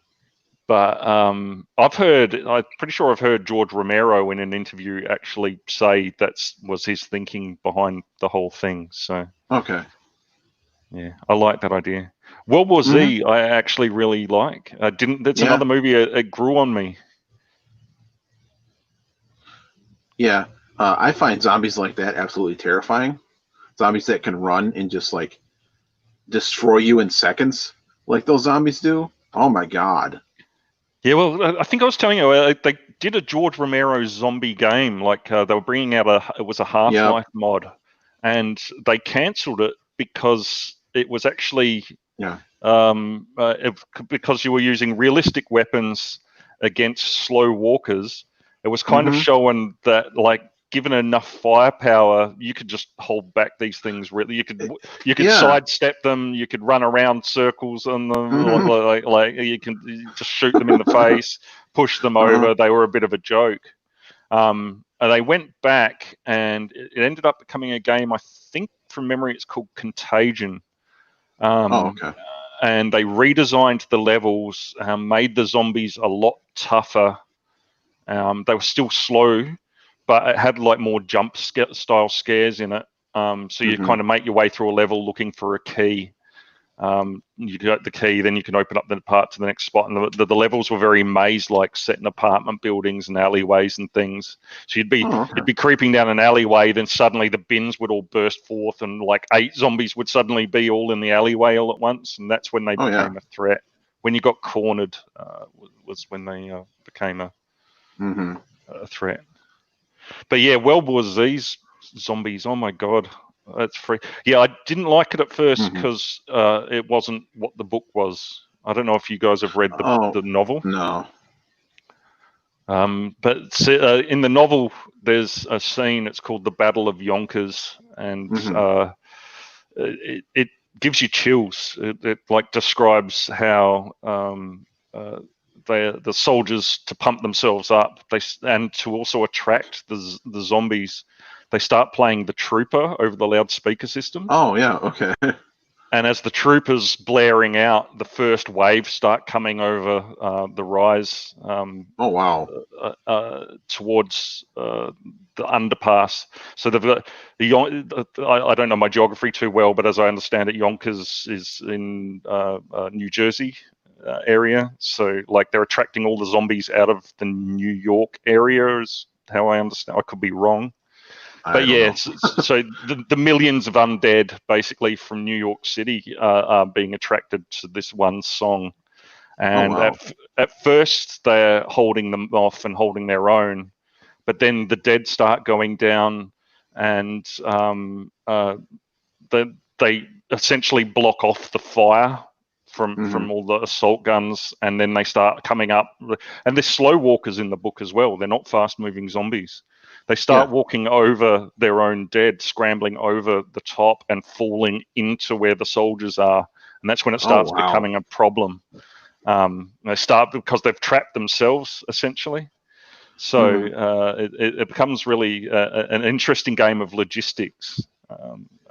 But I'm pretty sure I've heard George Romero in an interview actually say was his thinking behind the whole thing. So okay. Yeah, I like that idea. World War Z, I actually really like. That's another movie. It grew on me. Yeah, I find zombies like that absolutely terrifying. Zombies that can run and just like destroy you in seconds, like those zombies do. Oh my god. Yeah, well, I think I was telling you they did a George Romero zombie game. Like they were bringing out it was a Half-Life mod, and they cancelled it because it was actually because you were using realistic weapons against slow walkers. It was kind of showing that, like, given enough firepower, you could just hold back these things. Really, you could sidestep them. You could run around circles on them. Like you can just shoot them in the face, push them over. They were a bit of a joke. And they went back, and it ended up becoming a game. I think from memory, it's called Contagion. Okay. And they redesigned the levels, made the zombies a lot tougher. They were still slow, but it had like more jump style scares in it. So you kind of make your way through a level looking for a key. You get the key, then you can open up the part to the next spot. And the levels were very maze-like, set in apartment buildings and alleyways and things. So you'd be creeping down an alleyway, then suddenly the bins would all burst forth, and like 8 zombies would suddenly be all in the alleyway all at once, and that's when they became a threat. When you got cornered, was when they became a threat. But yeah, World War Z's zombies. Oh my god. That's free. Yeah, I didn't like it at first because it wasn't what the book was. I don't know if you guys have read the novel. No. But in the novel, there's a scene. It's called the Battle of Yonkers, and it gives you chills. It like describes how the soldiers, to pump themselves up, and to also attract the zombies, they start playing the Trooper over the loudspeaker system. Oh, yeah, okay. And as the Trooper's blaring out, the first waves start coming over the rise. Oh, wow. Towards the underpass. So they've got I don't know my geography too well, but as I understand it, Yonkers is in New Jersey area. So like they're attracting all the zombies out of the New York area, is how I understand. I could be wrong. But yeah, so the millions of undead basically from New York City are being attracted to this one song. And at first they're holding them off and holding their own, but then the dead start going down, and they essentially block off the fire from all the assault guns, and then they start coming up. And there's slow walkers in the book as well. They're not fast-moving zombies. They start walking over their own dead, scrambling over the top and falling into where the soldiers are. And that's when it starts becoming a problem. They start because they've trapped themselves, essentially. So it becomes really an interesting game of logistics.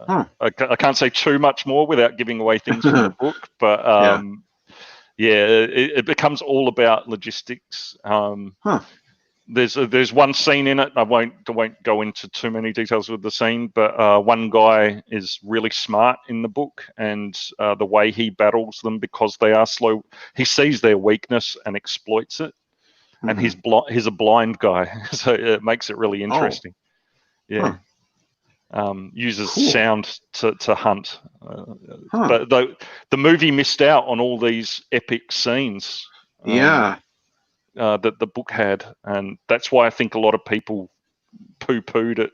I can't say too much more without giving away things from the book, but it becomes all about logistics. There's one scene in it. I won't go into too many details with the scene, but one guy is really smart in the book, and the way he battles them, because they are slow, he sees their weakness and exploits it. And he's a blind guy, so it makes it really interesting. Uses sound to hunt. But the movie missed out on all these epic scenes. That the book had, and that's why I think a lot of people poo-pooed it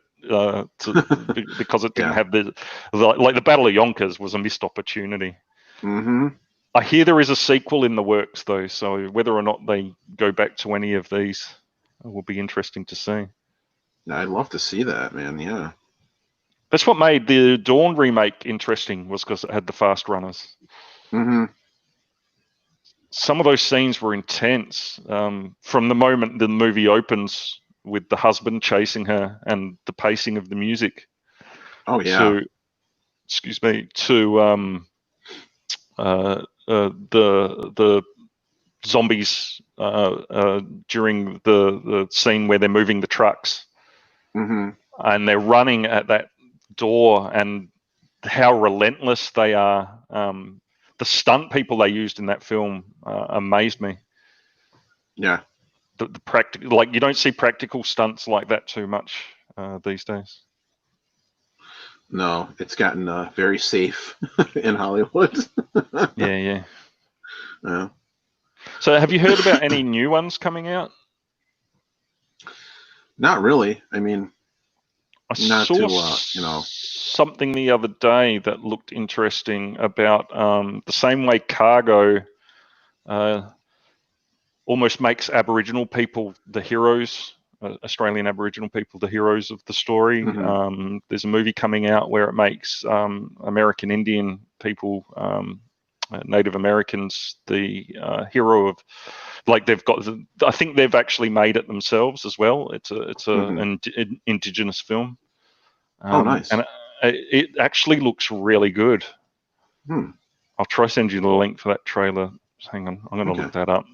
because it didn't have the Battle of Yonkers was a missed opportunity. I hear there is a sequel in the works, though, so whether or not they go back to any of these will be interesting to see. I'd love to see that, man. Yeah. That's what made the Dawn remake interesting, was because it had the fast runners. Mm-hmm. Some of those scenes were intense. From the moment the movie opens with the husband chasing her and the pacing of the music. Oh yeah. To the zombies during the scene where they're moving the trucks, Mm-hmm. and they're running at that door, and how relentless they are. The stunt people they used in that film amazed me. Yeah. The practical, like, you don't see practical stunts like that too much these days. No, it's gotten very safe in Hollywood. Yeah. Yeah. So have you heard about any new ones coming out? Not really. I mean, I not saw to, something the other day that looked interesting about the same way Cargo almost makes Aboriginal people the heroes, Australian Aboriginal people the heroes of the story. Mm-hmm. There's a movie coming out where it makes American Indian people, Native Americans, the hero of, like, they've got. I think they've actually made it themselves as well. It's an indigenous film. Oh, nice. And it actually looks really good. I'll try to send you the link for that trailer. Hang on, I'm going to look that up.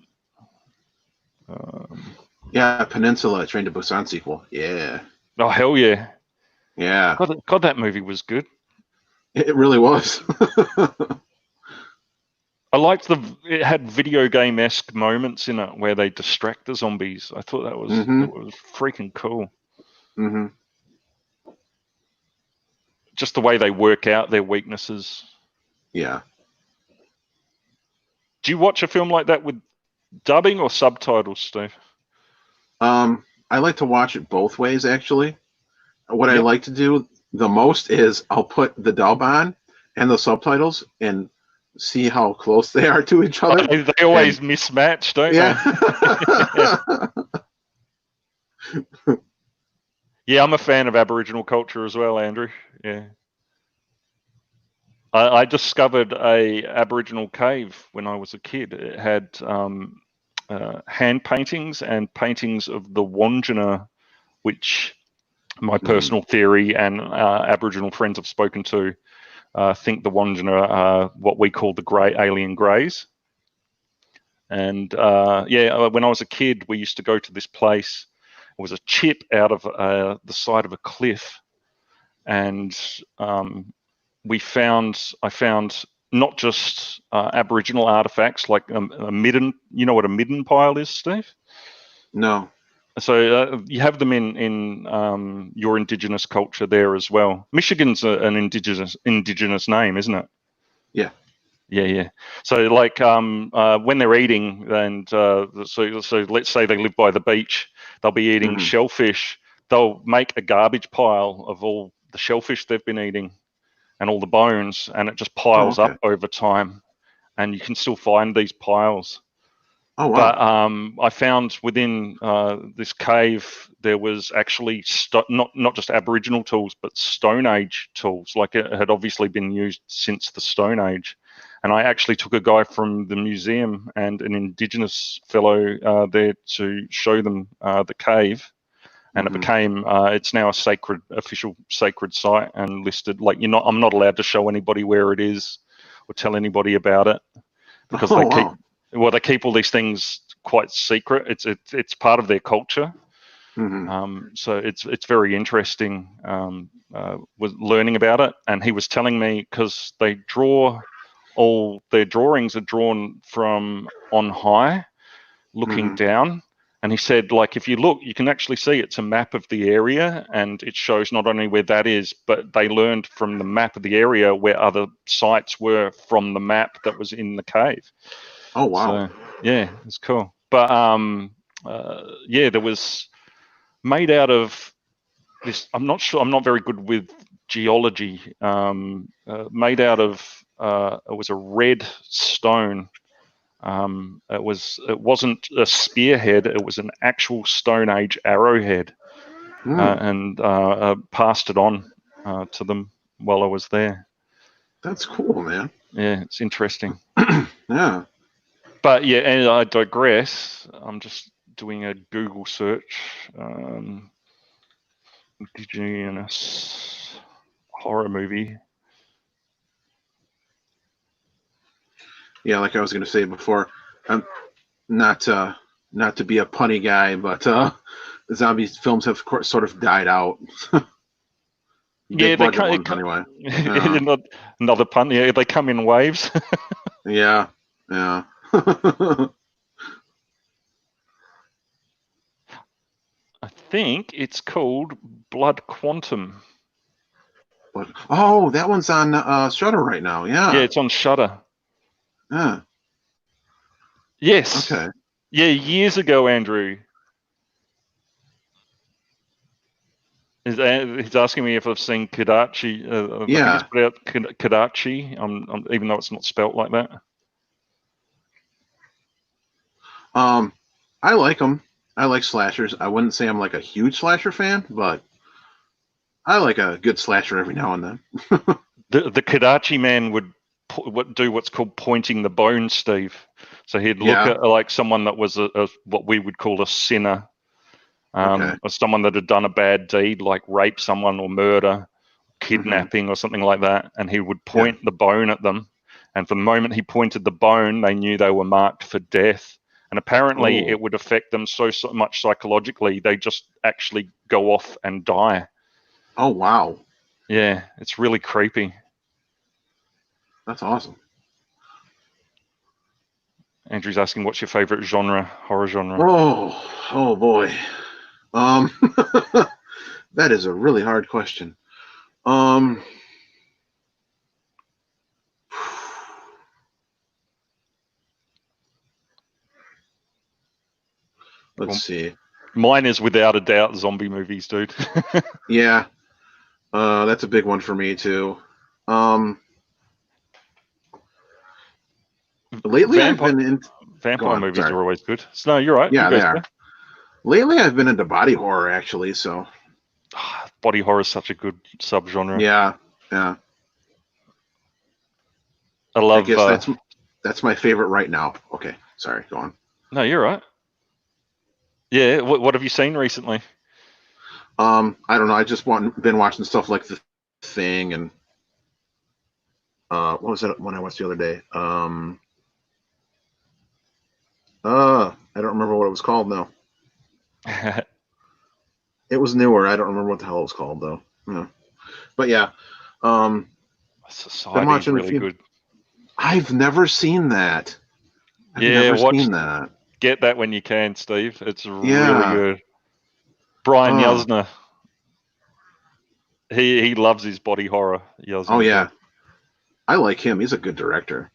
Yeah, Peninsula Train to Busan sequel. Yeah. Oh, hell yeah. Yeah. God, that movie was good. It really was. I liked it had video game-esque moments in it where they distract the zombies. I thought that was freaking cool. Mm-hmm. Just the way they work out their weaknesses. Yeah. Do you watch a film like that with dubbing or subtitles, Steve? I like to watch it both ways, actually. What I like to do the most is I'll put the dub on and the subtitles and see how close they are to each other. They always mismatch, don't they? Yeah, I'm a fan of Aboriginal culture as well, Andrew. Yeah. I discovered a Aboriginal cave when I was a kid. It had hand paintings and paintings of the Wandjina, which my personal theory and Aboriginal friends I've spoken to think the Wandjina are what we call the alien greys. And when I was a kid, we used to go to this place. It was a chip out of the side of a cliff, and I found not just Aboriginal artifacts like a midden. You know what a midden pile is, Steve? No. So you have them in your Indigenous culture there as well. Michigan's an Indigenous name, isn't it? Yeah. Yeah. So like when they're eating, and so let's say they live by the beach, they'll be eating shellfish. They'll make a garbage pile of all the shellfish they've been eating and all the bones, and it just piles up over time, and you can still find these piles. Oh, wow. But I found within this cave there was actually not just Aboriginal tools, but Stone Age tools. Like, it had obviously been used since the Stone Age. And I actually took a guy from the museum and an Indigenous fellow there to show them the cave. And it became, it's now a official sacred site and listed. Like, I'm not allowed to show anybody where it is or tell anybody about it, because they keep all these things quite secret. It's part of their culture. So it's very interesting with learning about it. And he was telling me, because all their drawings are drawn from on high, looking down. And he said, like, if you look, you can actually see it's a map of the area, and it shows not only where that is, but they learned from the map of the area where other sites were from the map that was in the cave. Oh, wow. So, yeah, it's cool. But there was made out of this. I'm not sure. I'm not very good with geology. Made out of was a red stone. It wasn't a spearhead; it was an actual Stone Age arrowhead, and passed it on to them while I was there. That's cool, man. Yeah, it's interesting. Yeah. But yeah, and I digress. I'm just doing a Google search. Indigenous horror movie. Yeah, like I was going to say before, I'm not to be a punny guy, but zombie films have sort of died out. Yeah, they come anyway. Another pun. Yeah, they come in waves. Yeah. I think it's called Blood Quantum. Oh, that one's on Shudder right now. Yeah. Yeah, it's on Shudder. Yeah. Yes. Okay. Yeah, years ago, Andrew. He's asking me if I've seen Kadachi. Yeah. I think he's put out Kadachi, even though it's not spelt like that. I like them. I like slashers. I wouldn't say I'm like a huge slasher fan, but I like a good slasher every now and then. The Kadachi man would do what's called pointing the bone, Steve. So he'd look at like someone that was a what we would call a sinner, or someone that had done a bad deed, like rape someone or murder, kidnapping or something like that, and he would point the bone at them. And from the moment he pointed the bone, they knew they were marked for death. And apparently it would affect them so much psychologically, they just actually go off and die. Oh, wow. Yeah, it's really creepy. That's awesome. Andrew's asking, what's your favorite horror genre? Oh boy. That is a really hard question. Let's see. Mine is without a doubt zombie movies, dude. Yeah. That's a big one for me too. Lately I've been in vampire movies are always good. So, no, you're right. Yeah, they are. Lately I've been into body horror actually, so body horror is such a good subgenre. Yeah. I love. I guess that's my favorite right now. Okay, sorry, go on. No, you're right. Yeah, what have you seen recently? I don't know. I just been watching stuff like The Thing and what was that one I watched the other day? I don't remember what it was called now. It was newer. I don't remember what the hell it was called though. Yeah. But yeah, Society is really good. I've never seen that. I've never seen that. Get that when you can, Steve. It's really good. Brian Yuzna. He loves his body horror. Yuzna. Oh yeah, I like him. He's a good director.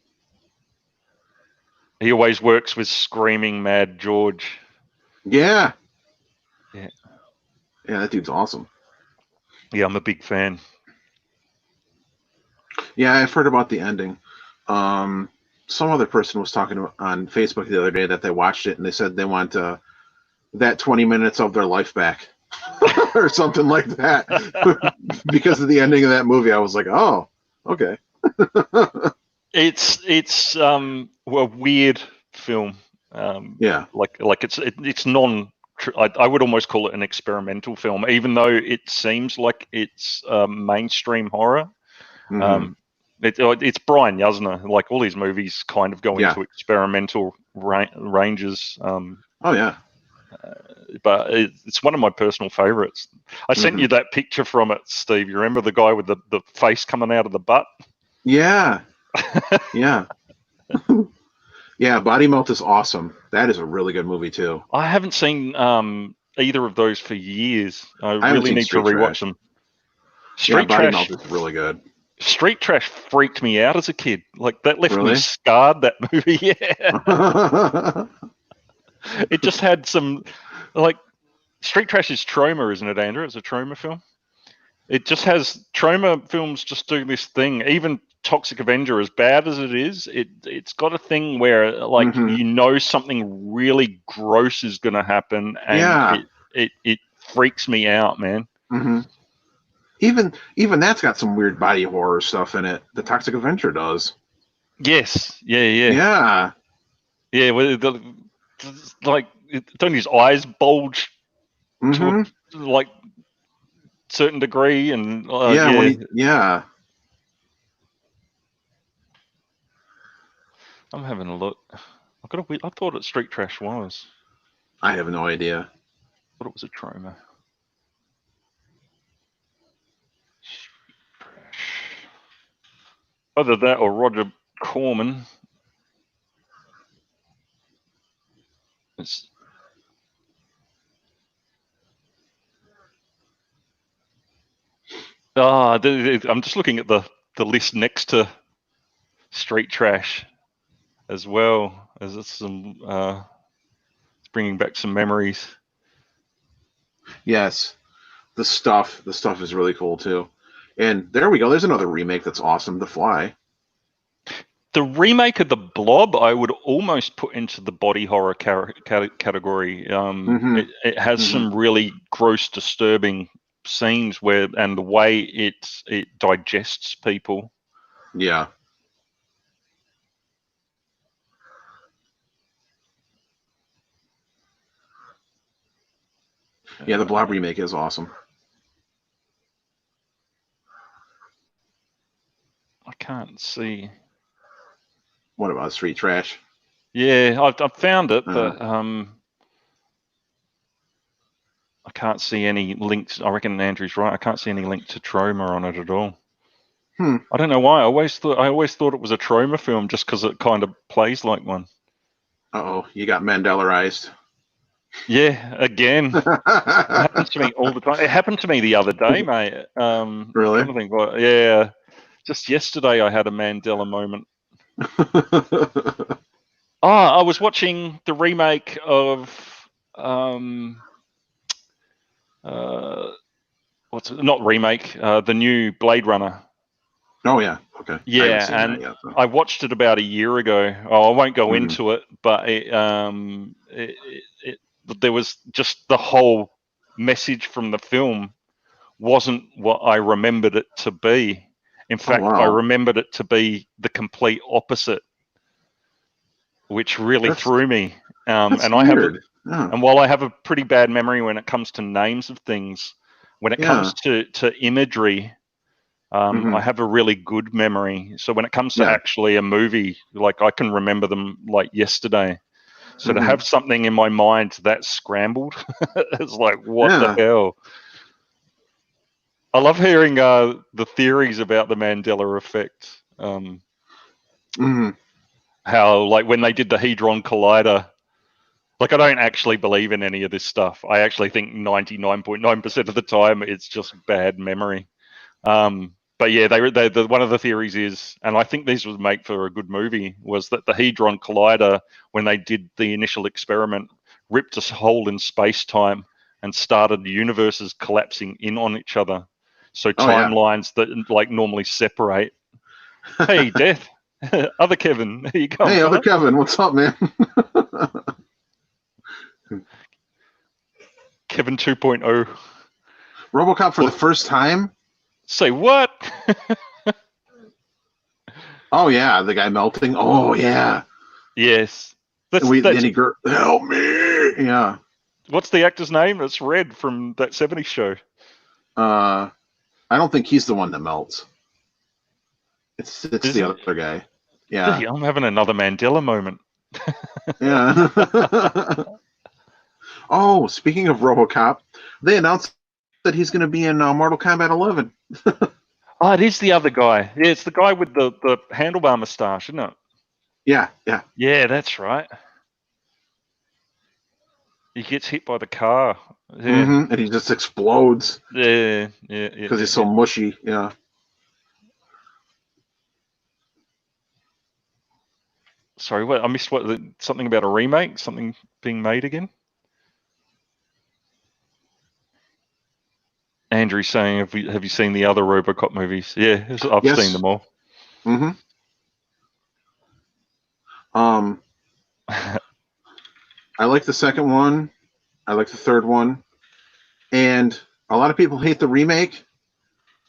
He always works with screaming Mad George. Yeah, that dude's awesome. Yeah, I'm a big fan. Yeah, I've heard about the ending. Some other person was talking on Facebook the other day that they watched it and they said they want that 20 minutes of their life back or something like that because of the ending of that movie. I was like, oh, okay. It's a weird film. Like it's non. I would almost call it an experimental film, even though it seems like it's mainstream horror. It's Brian Yuzna. Like all his movies, kind of go into experimental ranges. But it's one of my personal favorites. I sent you that picture from it, Steve. You remember the guy with the face coming out of the butt? Yeah. Yeah. Yeah, Body Melt is awesome. That is a really good movie too. I haven't seen either of those for years. I really need to rewatch them. Street Trash, Body Melt is really good. Street Trash freaked me out as a kid. Like that left me scarred, that movie. Yeah. It just had some, like, Street Trash is Troma, isn't it, Andrew? It's a Troma film. It just has, Troma films just do this thing. Even Toxic Avenger, as bad as it is, it's got a thing where like something really gross is going to happen, and it freaks me out, man. Even that's got some weird body horror stuff in it. The Toxic Avenger does. Yes. Yeah. Well, like, don't his eyes bulge to a, like certain degree, and yeah. I'm having a look. I thought it Street Trash was. I have no idea. I thought it was a Troma. Street Trash. Either that or Roger Corman. I'm just looking at the list next to Street Trash as well, as it's some it's bringing back some memories. Yes, the stuff is really cool too. And there we go. There's another remake that's awesome, The Fly. The remake of The Blob, I would almost put into the body horror category. It has some really gross, disturbing scenes and the way it digests people. Yeah. Yeah, the Blob remake is awesome. I can't see. What about Street Trash? Yeah, I've found it, but I can't see any links. I reckon Andrew's right. I can't see any link to Troma on it at all. I don't know why. I always thought it was a Troma film just because it kind of plays like one. Uh-oh, you got Mandelarized. Yeah, again. It happens to me all the time. It happened to me the other day, mate. Really? Yeah. Just yesterday I had a Mandela moment. I was watching the remake of the new Blade Runner. Oh yeah, okay. Yeah, and I watched it about a year ago. I won't go into it, but there was just the whole message from the film wasn't what I remembered it to be. In fact, I remembered it to be the complete opposite, which really threw me. And weird. And while I have a pretty bad memory when it comes to names of things, when it comes to imagery, I have a really good memory. So when it comes to actually a movie, like I can remember them like yesterday. So to have something in my mind that's scrambled, it's like, what the hell? I love hearing the theories about the Mandela effect. How, like, when they did the Hadron Collider, like, I don't actually believe in any of this stuff. I actually think 99.9% of the time it's just bad memory. But yeah, one of the theories is, and I think this would make for a good movie, was that the Hadron Collider, when they did the initial experiment, ripped a hole in space-time and started universes collapsing in on each other. So timelines that like normally separate. Hey, Death. Other Kevin. There you go. Hey, other Kevin. What's up, man? Kevin 2.0. RoboCop for the first time? Say what? Oh, yeah. The guy melting. Oh, yeah. Yes. Help me. Yeah. What's the actor's name? That's Red from that 70s show. I don't think he's the one that melts. It's the other guy. Yeah. I'm having another Mandela moment. Yeah. Oh, speaking of RoboCop, they announced that he's going to be in Mortal Kombat 11. Oh, it is the other guy. Yeah, it's the guy with the handlebar mustache, isn't it? Yeah. Yeah, that's right. He gets hit by the car. Yeah. And he just explodes. Yeah. Because he's so mushy. Yeah. Sorry, what? I missed something about a remake? Something being made again? Andrew's saying, have you seen the other RoboCop movies? Yeah, I've seen them all. Mm-hmm. I like the second one. I like the third one. And a lot of people hate the remake,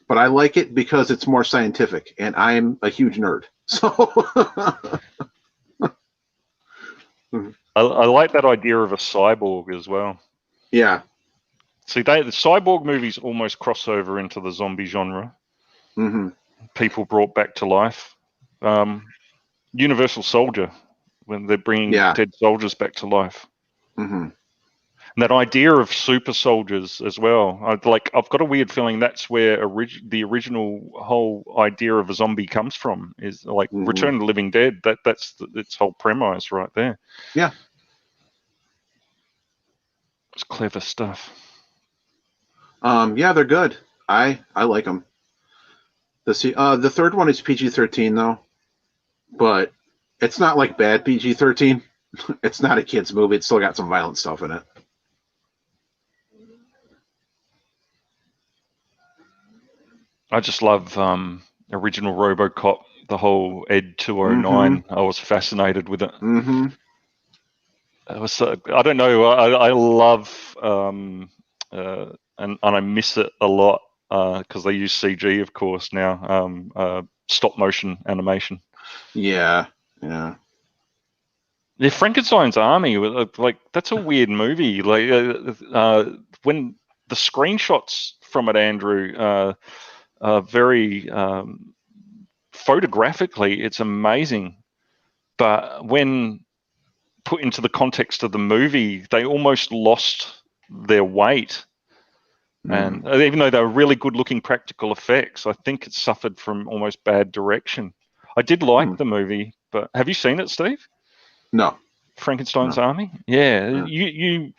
but I like it because it's more scientific, and I'm a huge nerd. So, I like that idea of a cyborg as well. yeah. See, the cyborg movies almost cross over into the zombie genre. Mm-hmm. People brought back to life. Universal Soldier, when they're bringing dead soldiers back to life. Mm-hmm. And that idea of super soldiers as well. I've got a weird feeling that's where the original whole idea of a zombie comes from. Is like Return of the Living Dead. That's its whole premise right there. Yeah, it's clever stuff. Yeah, they're good. I like them. The third one is PG-13 though, but it's not like bad PG-13. It's not a kids movie. It's still got some violent stuff in it. I just love original RoboCop, the whole Ed 209. I was fascinated with it. Mm-hmm. It was, I don't know. I love and I miss it a lot because they use CG, of course, now. Stop motion animation. Yeah. Yeah, Frankenstein's Army, like that's a weird movie. Like when the screenshots from it, Andrew, very photographically, it's amazing. But when put into the context of the movie, they almost lost their weight. And even though they were really good-looking practical effects, I think it suffered from almost bad direction. I did like the movie, but have you seen it, Steve? No. Frankenstein's Army? Yeah. You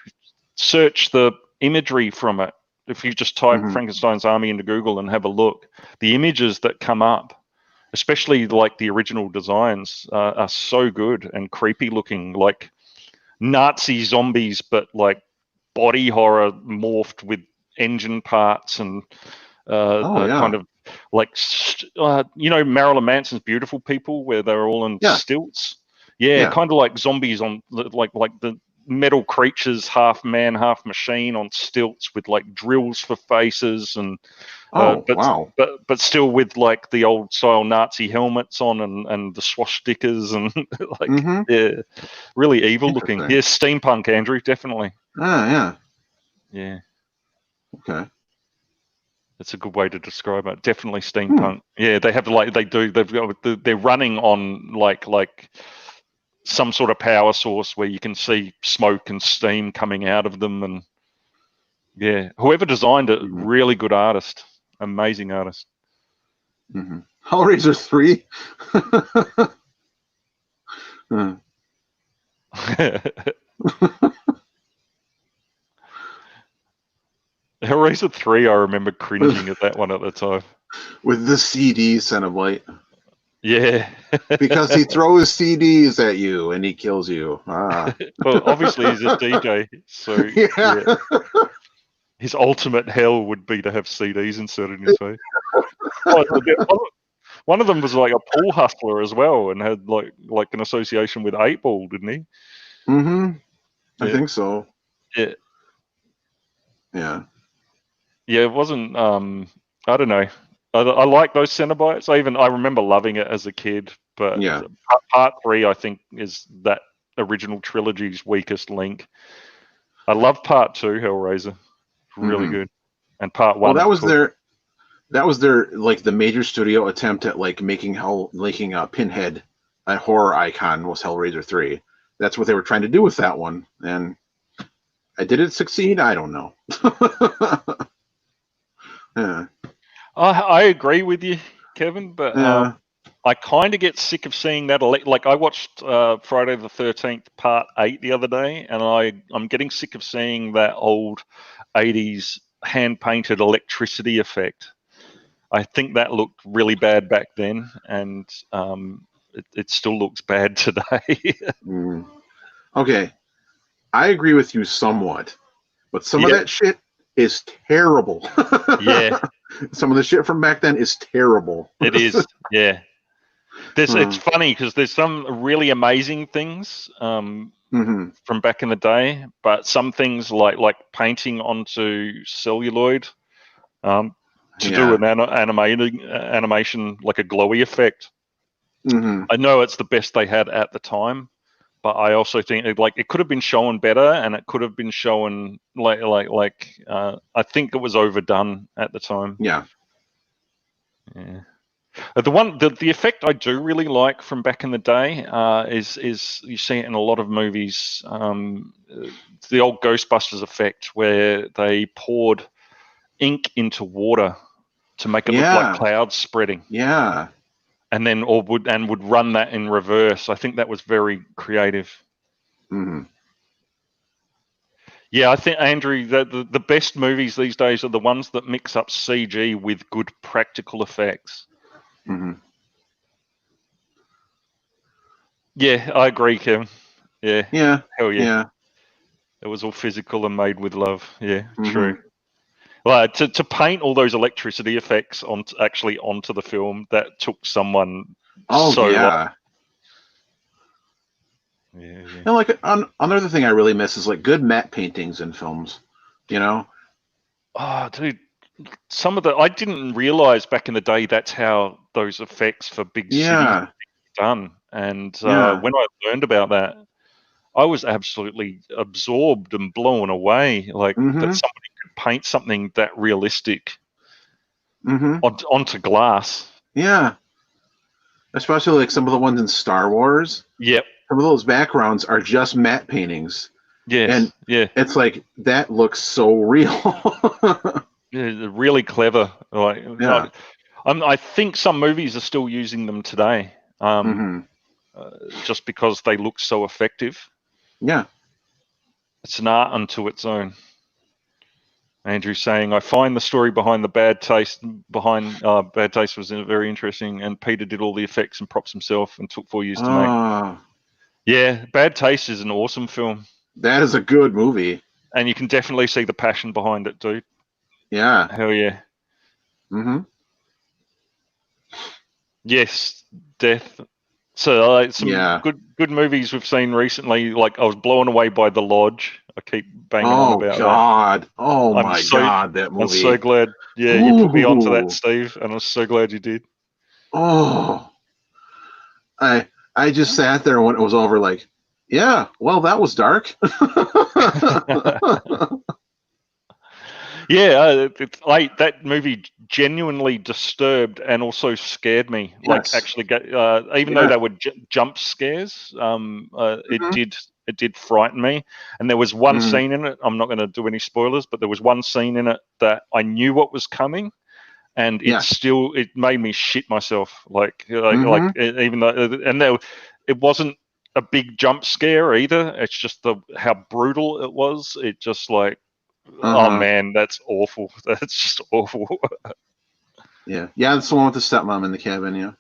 search the imagery from it. If you just type Frankenstein's Army into Google and have a look, the images that come up, especially like the original designs, are so good and creepy looking, like Nazi zombies, but like body horror morphed with engine parts and kind of like, Marilyn Manson's Beautiful People, where they're all in stilts. Yeah, kind of like zombies on like the metal creatures, half man, half machine on stilts with like drills for faces and but still with like the old style Nazi helmets on and the swastikas and like really evil looking. Yeah, steampunk, Andrew, definitely. Yeah. Okay. That's a good way to describe it. Definitely steampunk. Yeah, they have they're running on like some sort of power source where you can see smoke and steam coming out of them, and whoever designed it, really good artist, amazing artist. Hellraiser 3. Hellraiser 3, I remember cringing at that one at the time. With the CD, Cenobite. Yeah. Because he throws CDs at you and he kills you. Well, obviously he's a DJ, so his ultimate hell would be to have CDs inserted in his face. One of them was like a pool hustler as well, and had like an association with 8-Ball, didn't he? I think so. Yeah. Yeah. Yeah, it wasn't. I don't know. I like those Cenobites. I remember loving it as a kid, but part 3, I think, is that original trilogy's weakest link. I love part 2, Hellraiser, really good, and part 1. Well, that was their like the major studio attempt at like making Pinhead a horror icon was Hellraiser 3. That's what they were trying to do with that one, and did it succeed? I don't know. Yeah. I agree with you, Kevin, but I kind of get sick of seeing that. Like I watched Friday the 13th Part 8 the other day, and I'm getting sick of seeing that old 80s hand-painted electricity effect. I think that looked really bad back then, and it still looks bad today. Okay, I agree with you somewhat, but some of that shit is terrible. Yeah. Some of the shit from back then is terrible. It is, yeah. It's funny because there's some really amazing things from back in the day, but some things like painting onto celluloid to do an animation like a glowy effect. I know it's the best they had at the time, but I also think it could have been shown better, and it could have been shown I think it was overdone at the time. Yeah. The effect I do really like from back in the day is you see it in a lot of movies, the old Ghostbusters effect where they poured ink into water to make it look like clouds spreading. Yeah. And then would run that in reverse. I think that was very creative. Yeah, I think, Andrew, the best movies these days are the ones that mix up CG with good practical effects. Yeah, I agree, Kevin. Yeah. Yeah. Hell yeah. Yeah. It was all physical and made with love. Yeah, true. Well, to paint all those electricity effects onto the film, that took someone so long. Yeah. And like another thing I really miss is like good matte paintings in films. You know? Oh, dude. Some of I didn't realize back in the day that's how those effects for big cities were done. And when I learned about that, I was absolutely absorbed and blown away. Like that somebody could paint something that realistic onto glass. Yeah. Especially like some of the ones in Star Wars. Yep. Some of those backgrounds are just matte paintings. Yes. And it's like that looks so real. Yeah, really clever. I think some movies are still using them today, just because they look so effective. Yeah, it's an art unto its own. Andrew saying, "I find the story behind the Bad Taste was very interesting, and Peter did all the effects and props himself, and took 4 years to make." Yeah, Bad Taste is an awesome film. That is a good movie, and you can definitely see the passion behind it, dude. Yeah. Hell yeah. Yes, Death. So some good movies we've seen recently. Like I was blown away by The Lodge. I keep banging on about that. Oh my God, that movie. I'm so glad. Yeah, you put me onto that, Steve, and I'm so glad you did. Oh, I just sat there when it was over, like, yeah, well, that was dark. Yeah, that movie genuinely disturbed and also scared me. Like, actually, even though they were jump scares, it did frighten me. And there was one scene in it. I'm not going to do any spoilers, but there was one scene in it that I knew what was coming, and it made me shit myself. Even though, it wasn't a big jump scare either. It's just how brutal it was. It just like. Oh man, that's awful. That's just awful. Yeah, that's the one with the stepmom in the cabin. Yeah,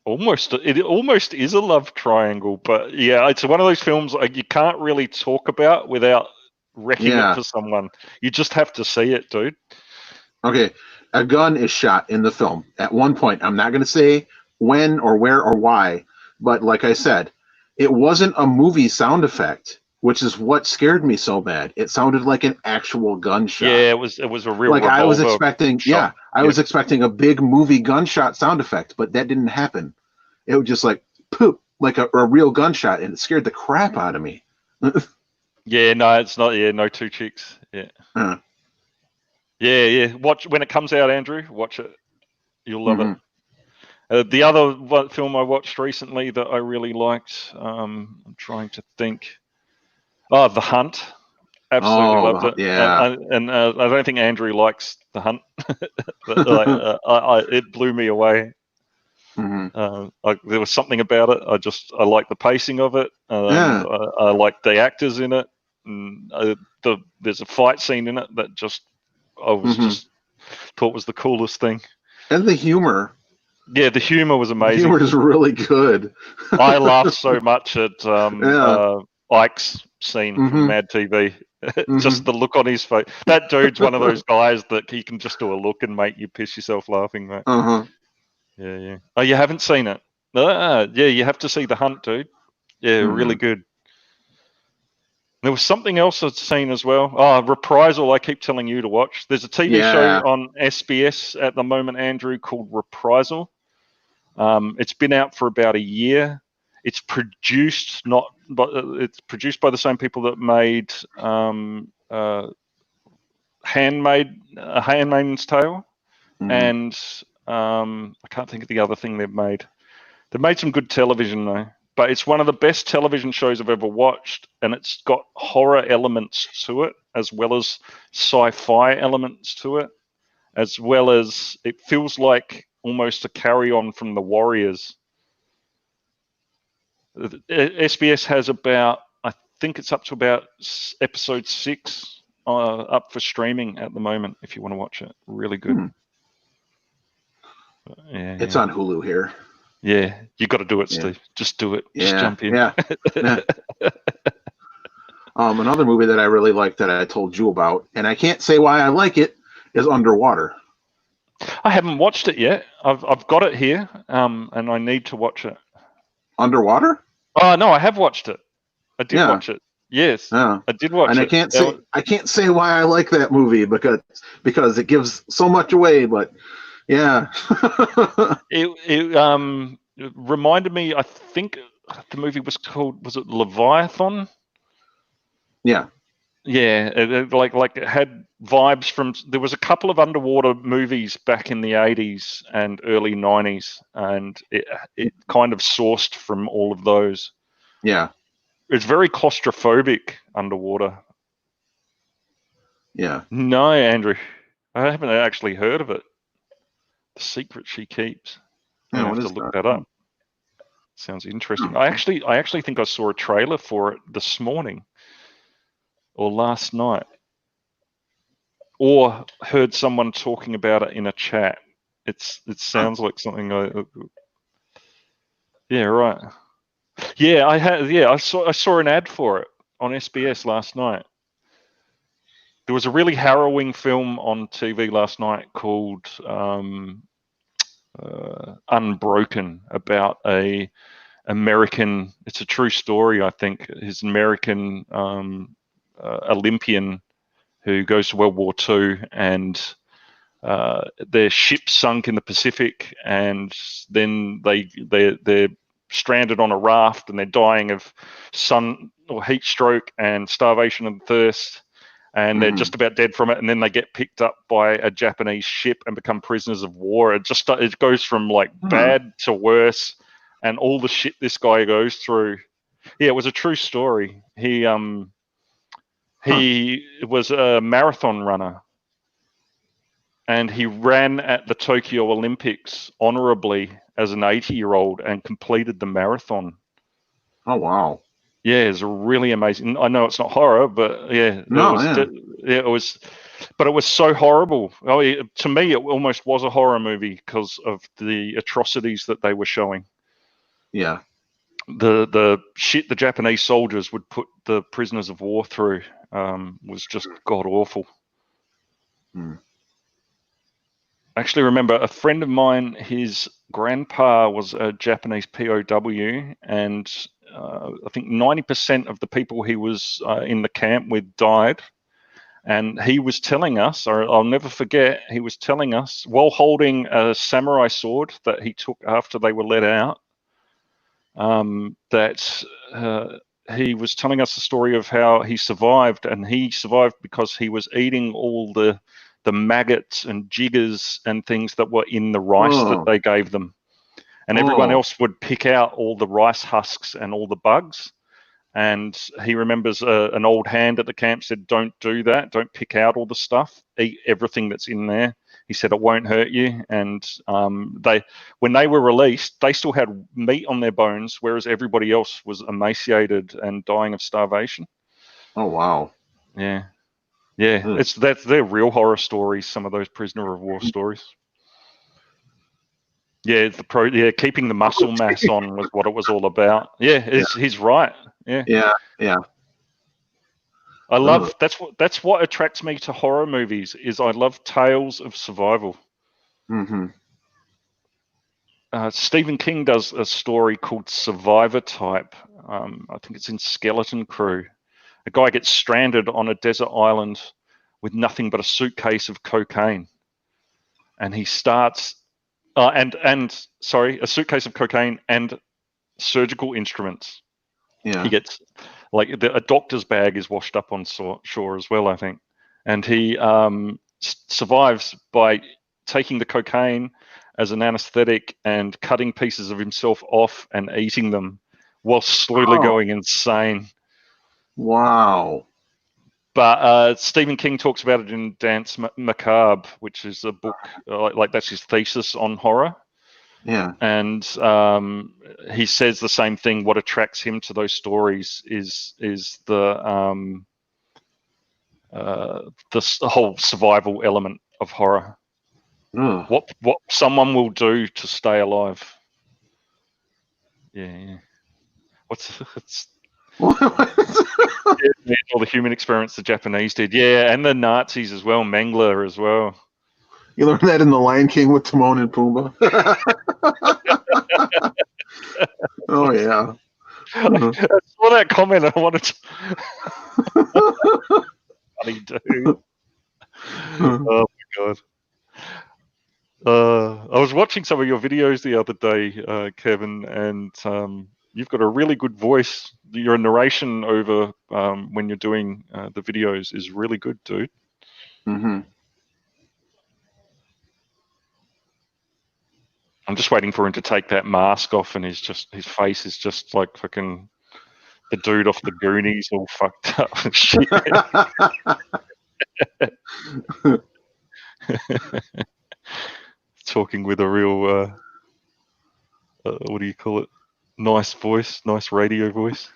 it almost is a love triangle, but yeah, it's one of those films you can't really talk about without wrecking it for someone. You just have to see it, dude. Okay, a gun is shot in the film at one point. I'm not going to say when or where or why, but like I said, it wasn't a movie sound effect. Which is what scared me so bad. It sounded like an actual gunshot. Yeah, it was a real. Like I was expecting. Shot. I was expecting a big movie gunshot sound effect, but that didn't happen. It was just like poop, like a real gunshot, and it scared the crap out of me. Yeah, no, it's not. Yeah, no two chicks. Yeah. Yeah. Watch when it comes out, Andrew. Watch it. You'll love it. The other film I watched recently that I really liked. I'm trying to think. Oh, The Hunt. Absolutely loved it. Yeah. And I don't think Andrew likes The Hunt. But it blew me away. There was something about it. I like the pacing of it. I like the actors in it. And there's a fight scene in it that I was just thought was the coolest thing. And the humor. Yeah, the humor was amazing. The humor is really good. I laughed so much at Ike's scene from Mad TV. Just the look on his face. That dude's one of those guys that he can just do a look and make you piss yourself laughing, mate. Yeah. Oh, you haven't seen it? Yeah, you have to see The Hunt, dude. Yeah, really good. There was something else I'd seen as well. Oh, Reprisal, I keep telling you to watch. There's a TV show on SBS at the moment, Andrew, called Reprisal. It's been out for about a year. It's produced it's produced by the same people that made Handmaid's Tale, and I can't think of the other thing they've made. They've made some good television though, but it's one of the best television shows I've ever watched, and it's got horror elements to it as well as sci-fi elements to it, as well as it feels like almost a carry-on from The Warriors. SBS has about, I think it's up to about episode 6 up for streaming at the moment if you want to watch it. Really good. Yeah, it's on Hulu here. Yeah, you got to do it, Steve. Just do it. Just jump in. Yeah. Another movie that I really like that I told you about, and I can't say why I like it, is Underwater. I haven't watched it yet. I've got it here, and I need to watch it. Underwater? Oh no, I have watched it. I did watch it. Yes, I did watch it. And I can't say why I like that movie because it gives so much away. But yeah, it reminded me. I think the movie was it Leviathan? Yeah. Yeah, it had vibes from. There was a couple of underwater movies back in the 80s and early 90s, and it kind of sourced from all of those. Yeah, it's very claustrophobic underwater. Yeah. No, Andrew, I haven't actually heard of it. The Secret She Keeps. I have to look that up. Sounds interesting. I actually think I saw a trailer for it this morning or last night, or heard someone talking about it in a chat. It sounds like something yeah, right. Yeah, I saw an ad for it on SBS last night. There was a really harrowing film on TV last night called Unbroken, about a American. It's a true story, I think. His American Olympian who goes to World War II, and their ship sunk in the Pacific, and then they're stranded on a raft, and they're dying of sun or heat stroke and starvation and thirst, and they're just about dead from it, and then they get picked up by a Japanese ship and become prisoners of war. It goes from like bad to worse, and all the shit this guy goes through. Yeah, it was a true story. He was a marathon runner, and he ran at the Tokyo Olympics honorably as an 80-year-old and completed the marathon. Oh, wow. Yeah, it's really amazing. I know it's not horror, but yeah, it was, but it was so horrible. To me, it almost was a horror movie because of the atrocities that they were showing. Yeah. The shit the Japanese soldiers would put the prisoners of war through was just god awful. I actually remember a friend of mine, his grandpa was a Japanese POW, and I think 90% of the people he was in the camp with died. And he was telling us, or I'll never forget, he was telling us while holding a samurai sword that he took after they were let out, that he was telling us the story of how he survived, and he survived because he was eating all the maggots and jiggers and things that were in the rice that they gave them. And everyone else would pick out all the rice husks and all the bugs. And he remembers an old hand at the camp said, "Don't do that. Don't pick out all the stuff. Eat everything that's in there." He said, "It won't hurt you." And when they were released, they still had meat on their bones, whereas everybody else was emaciated and dying of starvation. Oh, wow. Yeah. Yeah, they're real horror stories. Some of those prisoner of war stories. Yeah, keeping the muscle mass on was what it was all about. Yeah, he's right. Yeah. I love that's what attracts me to horror movies. Is I love tales of survival. Stephen King does a story called Survivor Type. I think it's in Skeleton Crew. A guy gets stranded on a desert island with nothing but a suitcase of cocaine, and he starts a suitcase of cocaine and surgical instruments. Yeah. He gets a doctor's bag is washed up on shore as well, I think, and he survives by taking the cocaine as an anesthetic and cutting pieces of himself off and eating them while slowly going insane. Wow. But Stephen King talks about it in Danse Macabre, which is a book, that's his thesis on horror. Yeah. And he says the same thing. What attracts him to those stories is the whole survival element of horror. Ugh. What someone will do to stay alive. Yeah. It's all the human experience the Japanese did. Yeah, and the Nazis as well, Mengele as well. You learned that in The Lion King with Timon and Pumbaa. Oh yeah. I saw that comment. I wanted to. Funny dude. Oh my god. I was watching some of your videos the other day, Kevin, and you've got a really good voice. Your narration over when you're doing the videos is really good, dude. Mm-hmm. I'm just waiting for him to take that mask off, and his face is just like fucking the dude off the Goonies, all fucked up and shit. Talking with a real, what do you call it? Nice voice, nice radio voice.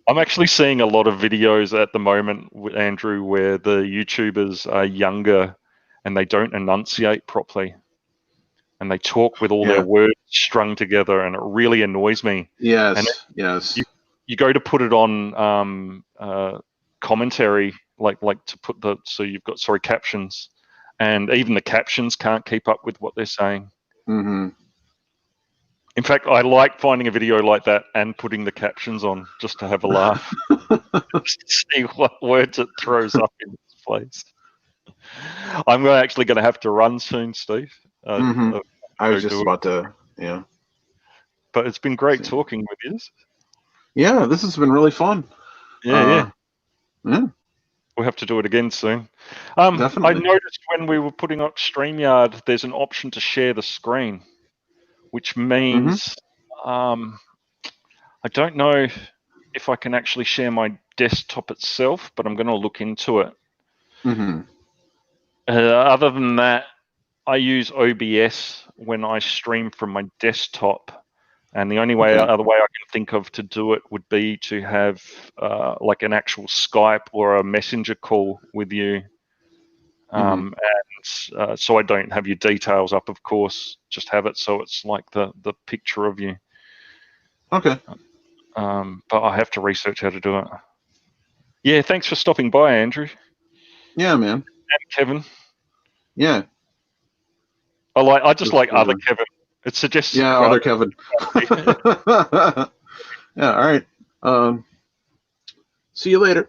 I'm actually seeing a lot of videos at the moment, Andrew, where the YouTubers are younger and they don't enunciate properly. And they talk with all their words strung together, and it really annoys me. Yes, and yes. You go to put it on commentary, like to put you've got captions, and even the captions can't keep up with what they're saying. Mm-hmm. In fact, I like finding a video like that and putting the captions on just to have a laugh, just to see what words it throws up in this place. I'm actually going to have to run soon, Steve. Mm-hmm. I was just about to, yeah. But it's been great talking with you. Yeah, this has been really fun. Yeah. Yeah. We'll have to do it again soon. Definitely. I noticed when we were putting up StreamYard, there's an option to share the screen, which means I don't know if I can actually share my desktop itself, but I'm going to look into it. Mm-hmm. Other than that, I use OBS when I stream from my desktop, and the only other way I can think of to do it would be to have like an actual Skype or a Messenger call with you. And so I don't have your details up, of course, just have it so it's like the picture of you. Okay. But I have to research how to do it. Yeah, thanks for stopping by, Andrew. Yeah, man. And Kevin. Yeah. I just like other Kevin. It suggests other Kevin. Yeah, all right. See you later.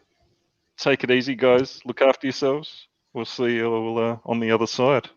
Take it easy, guys. Look after yourselves. We'll see you all on the other side.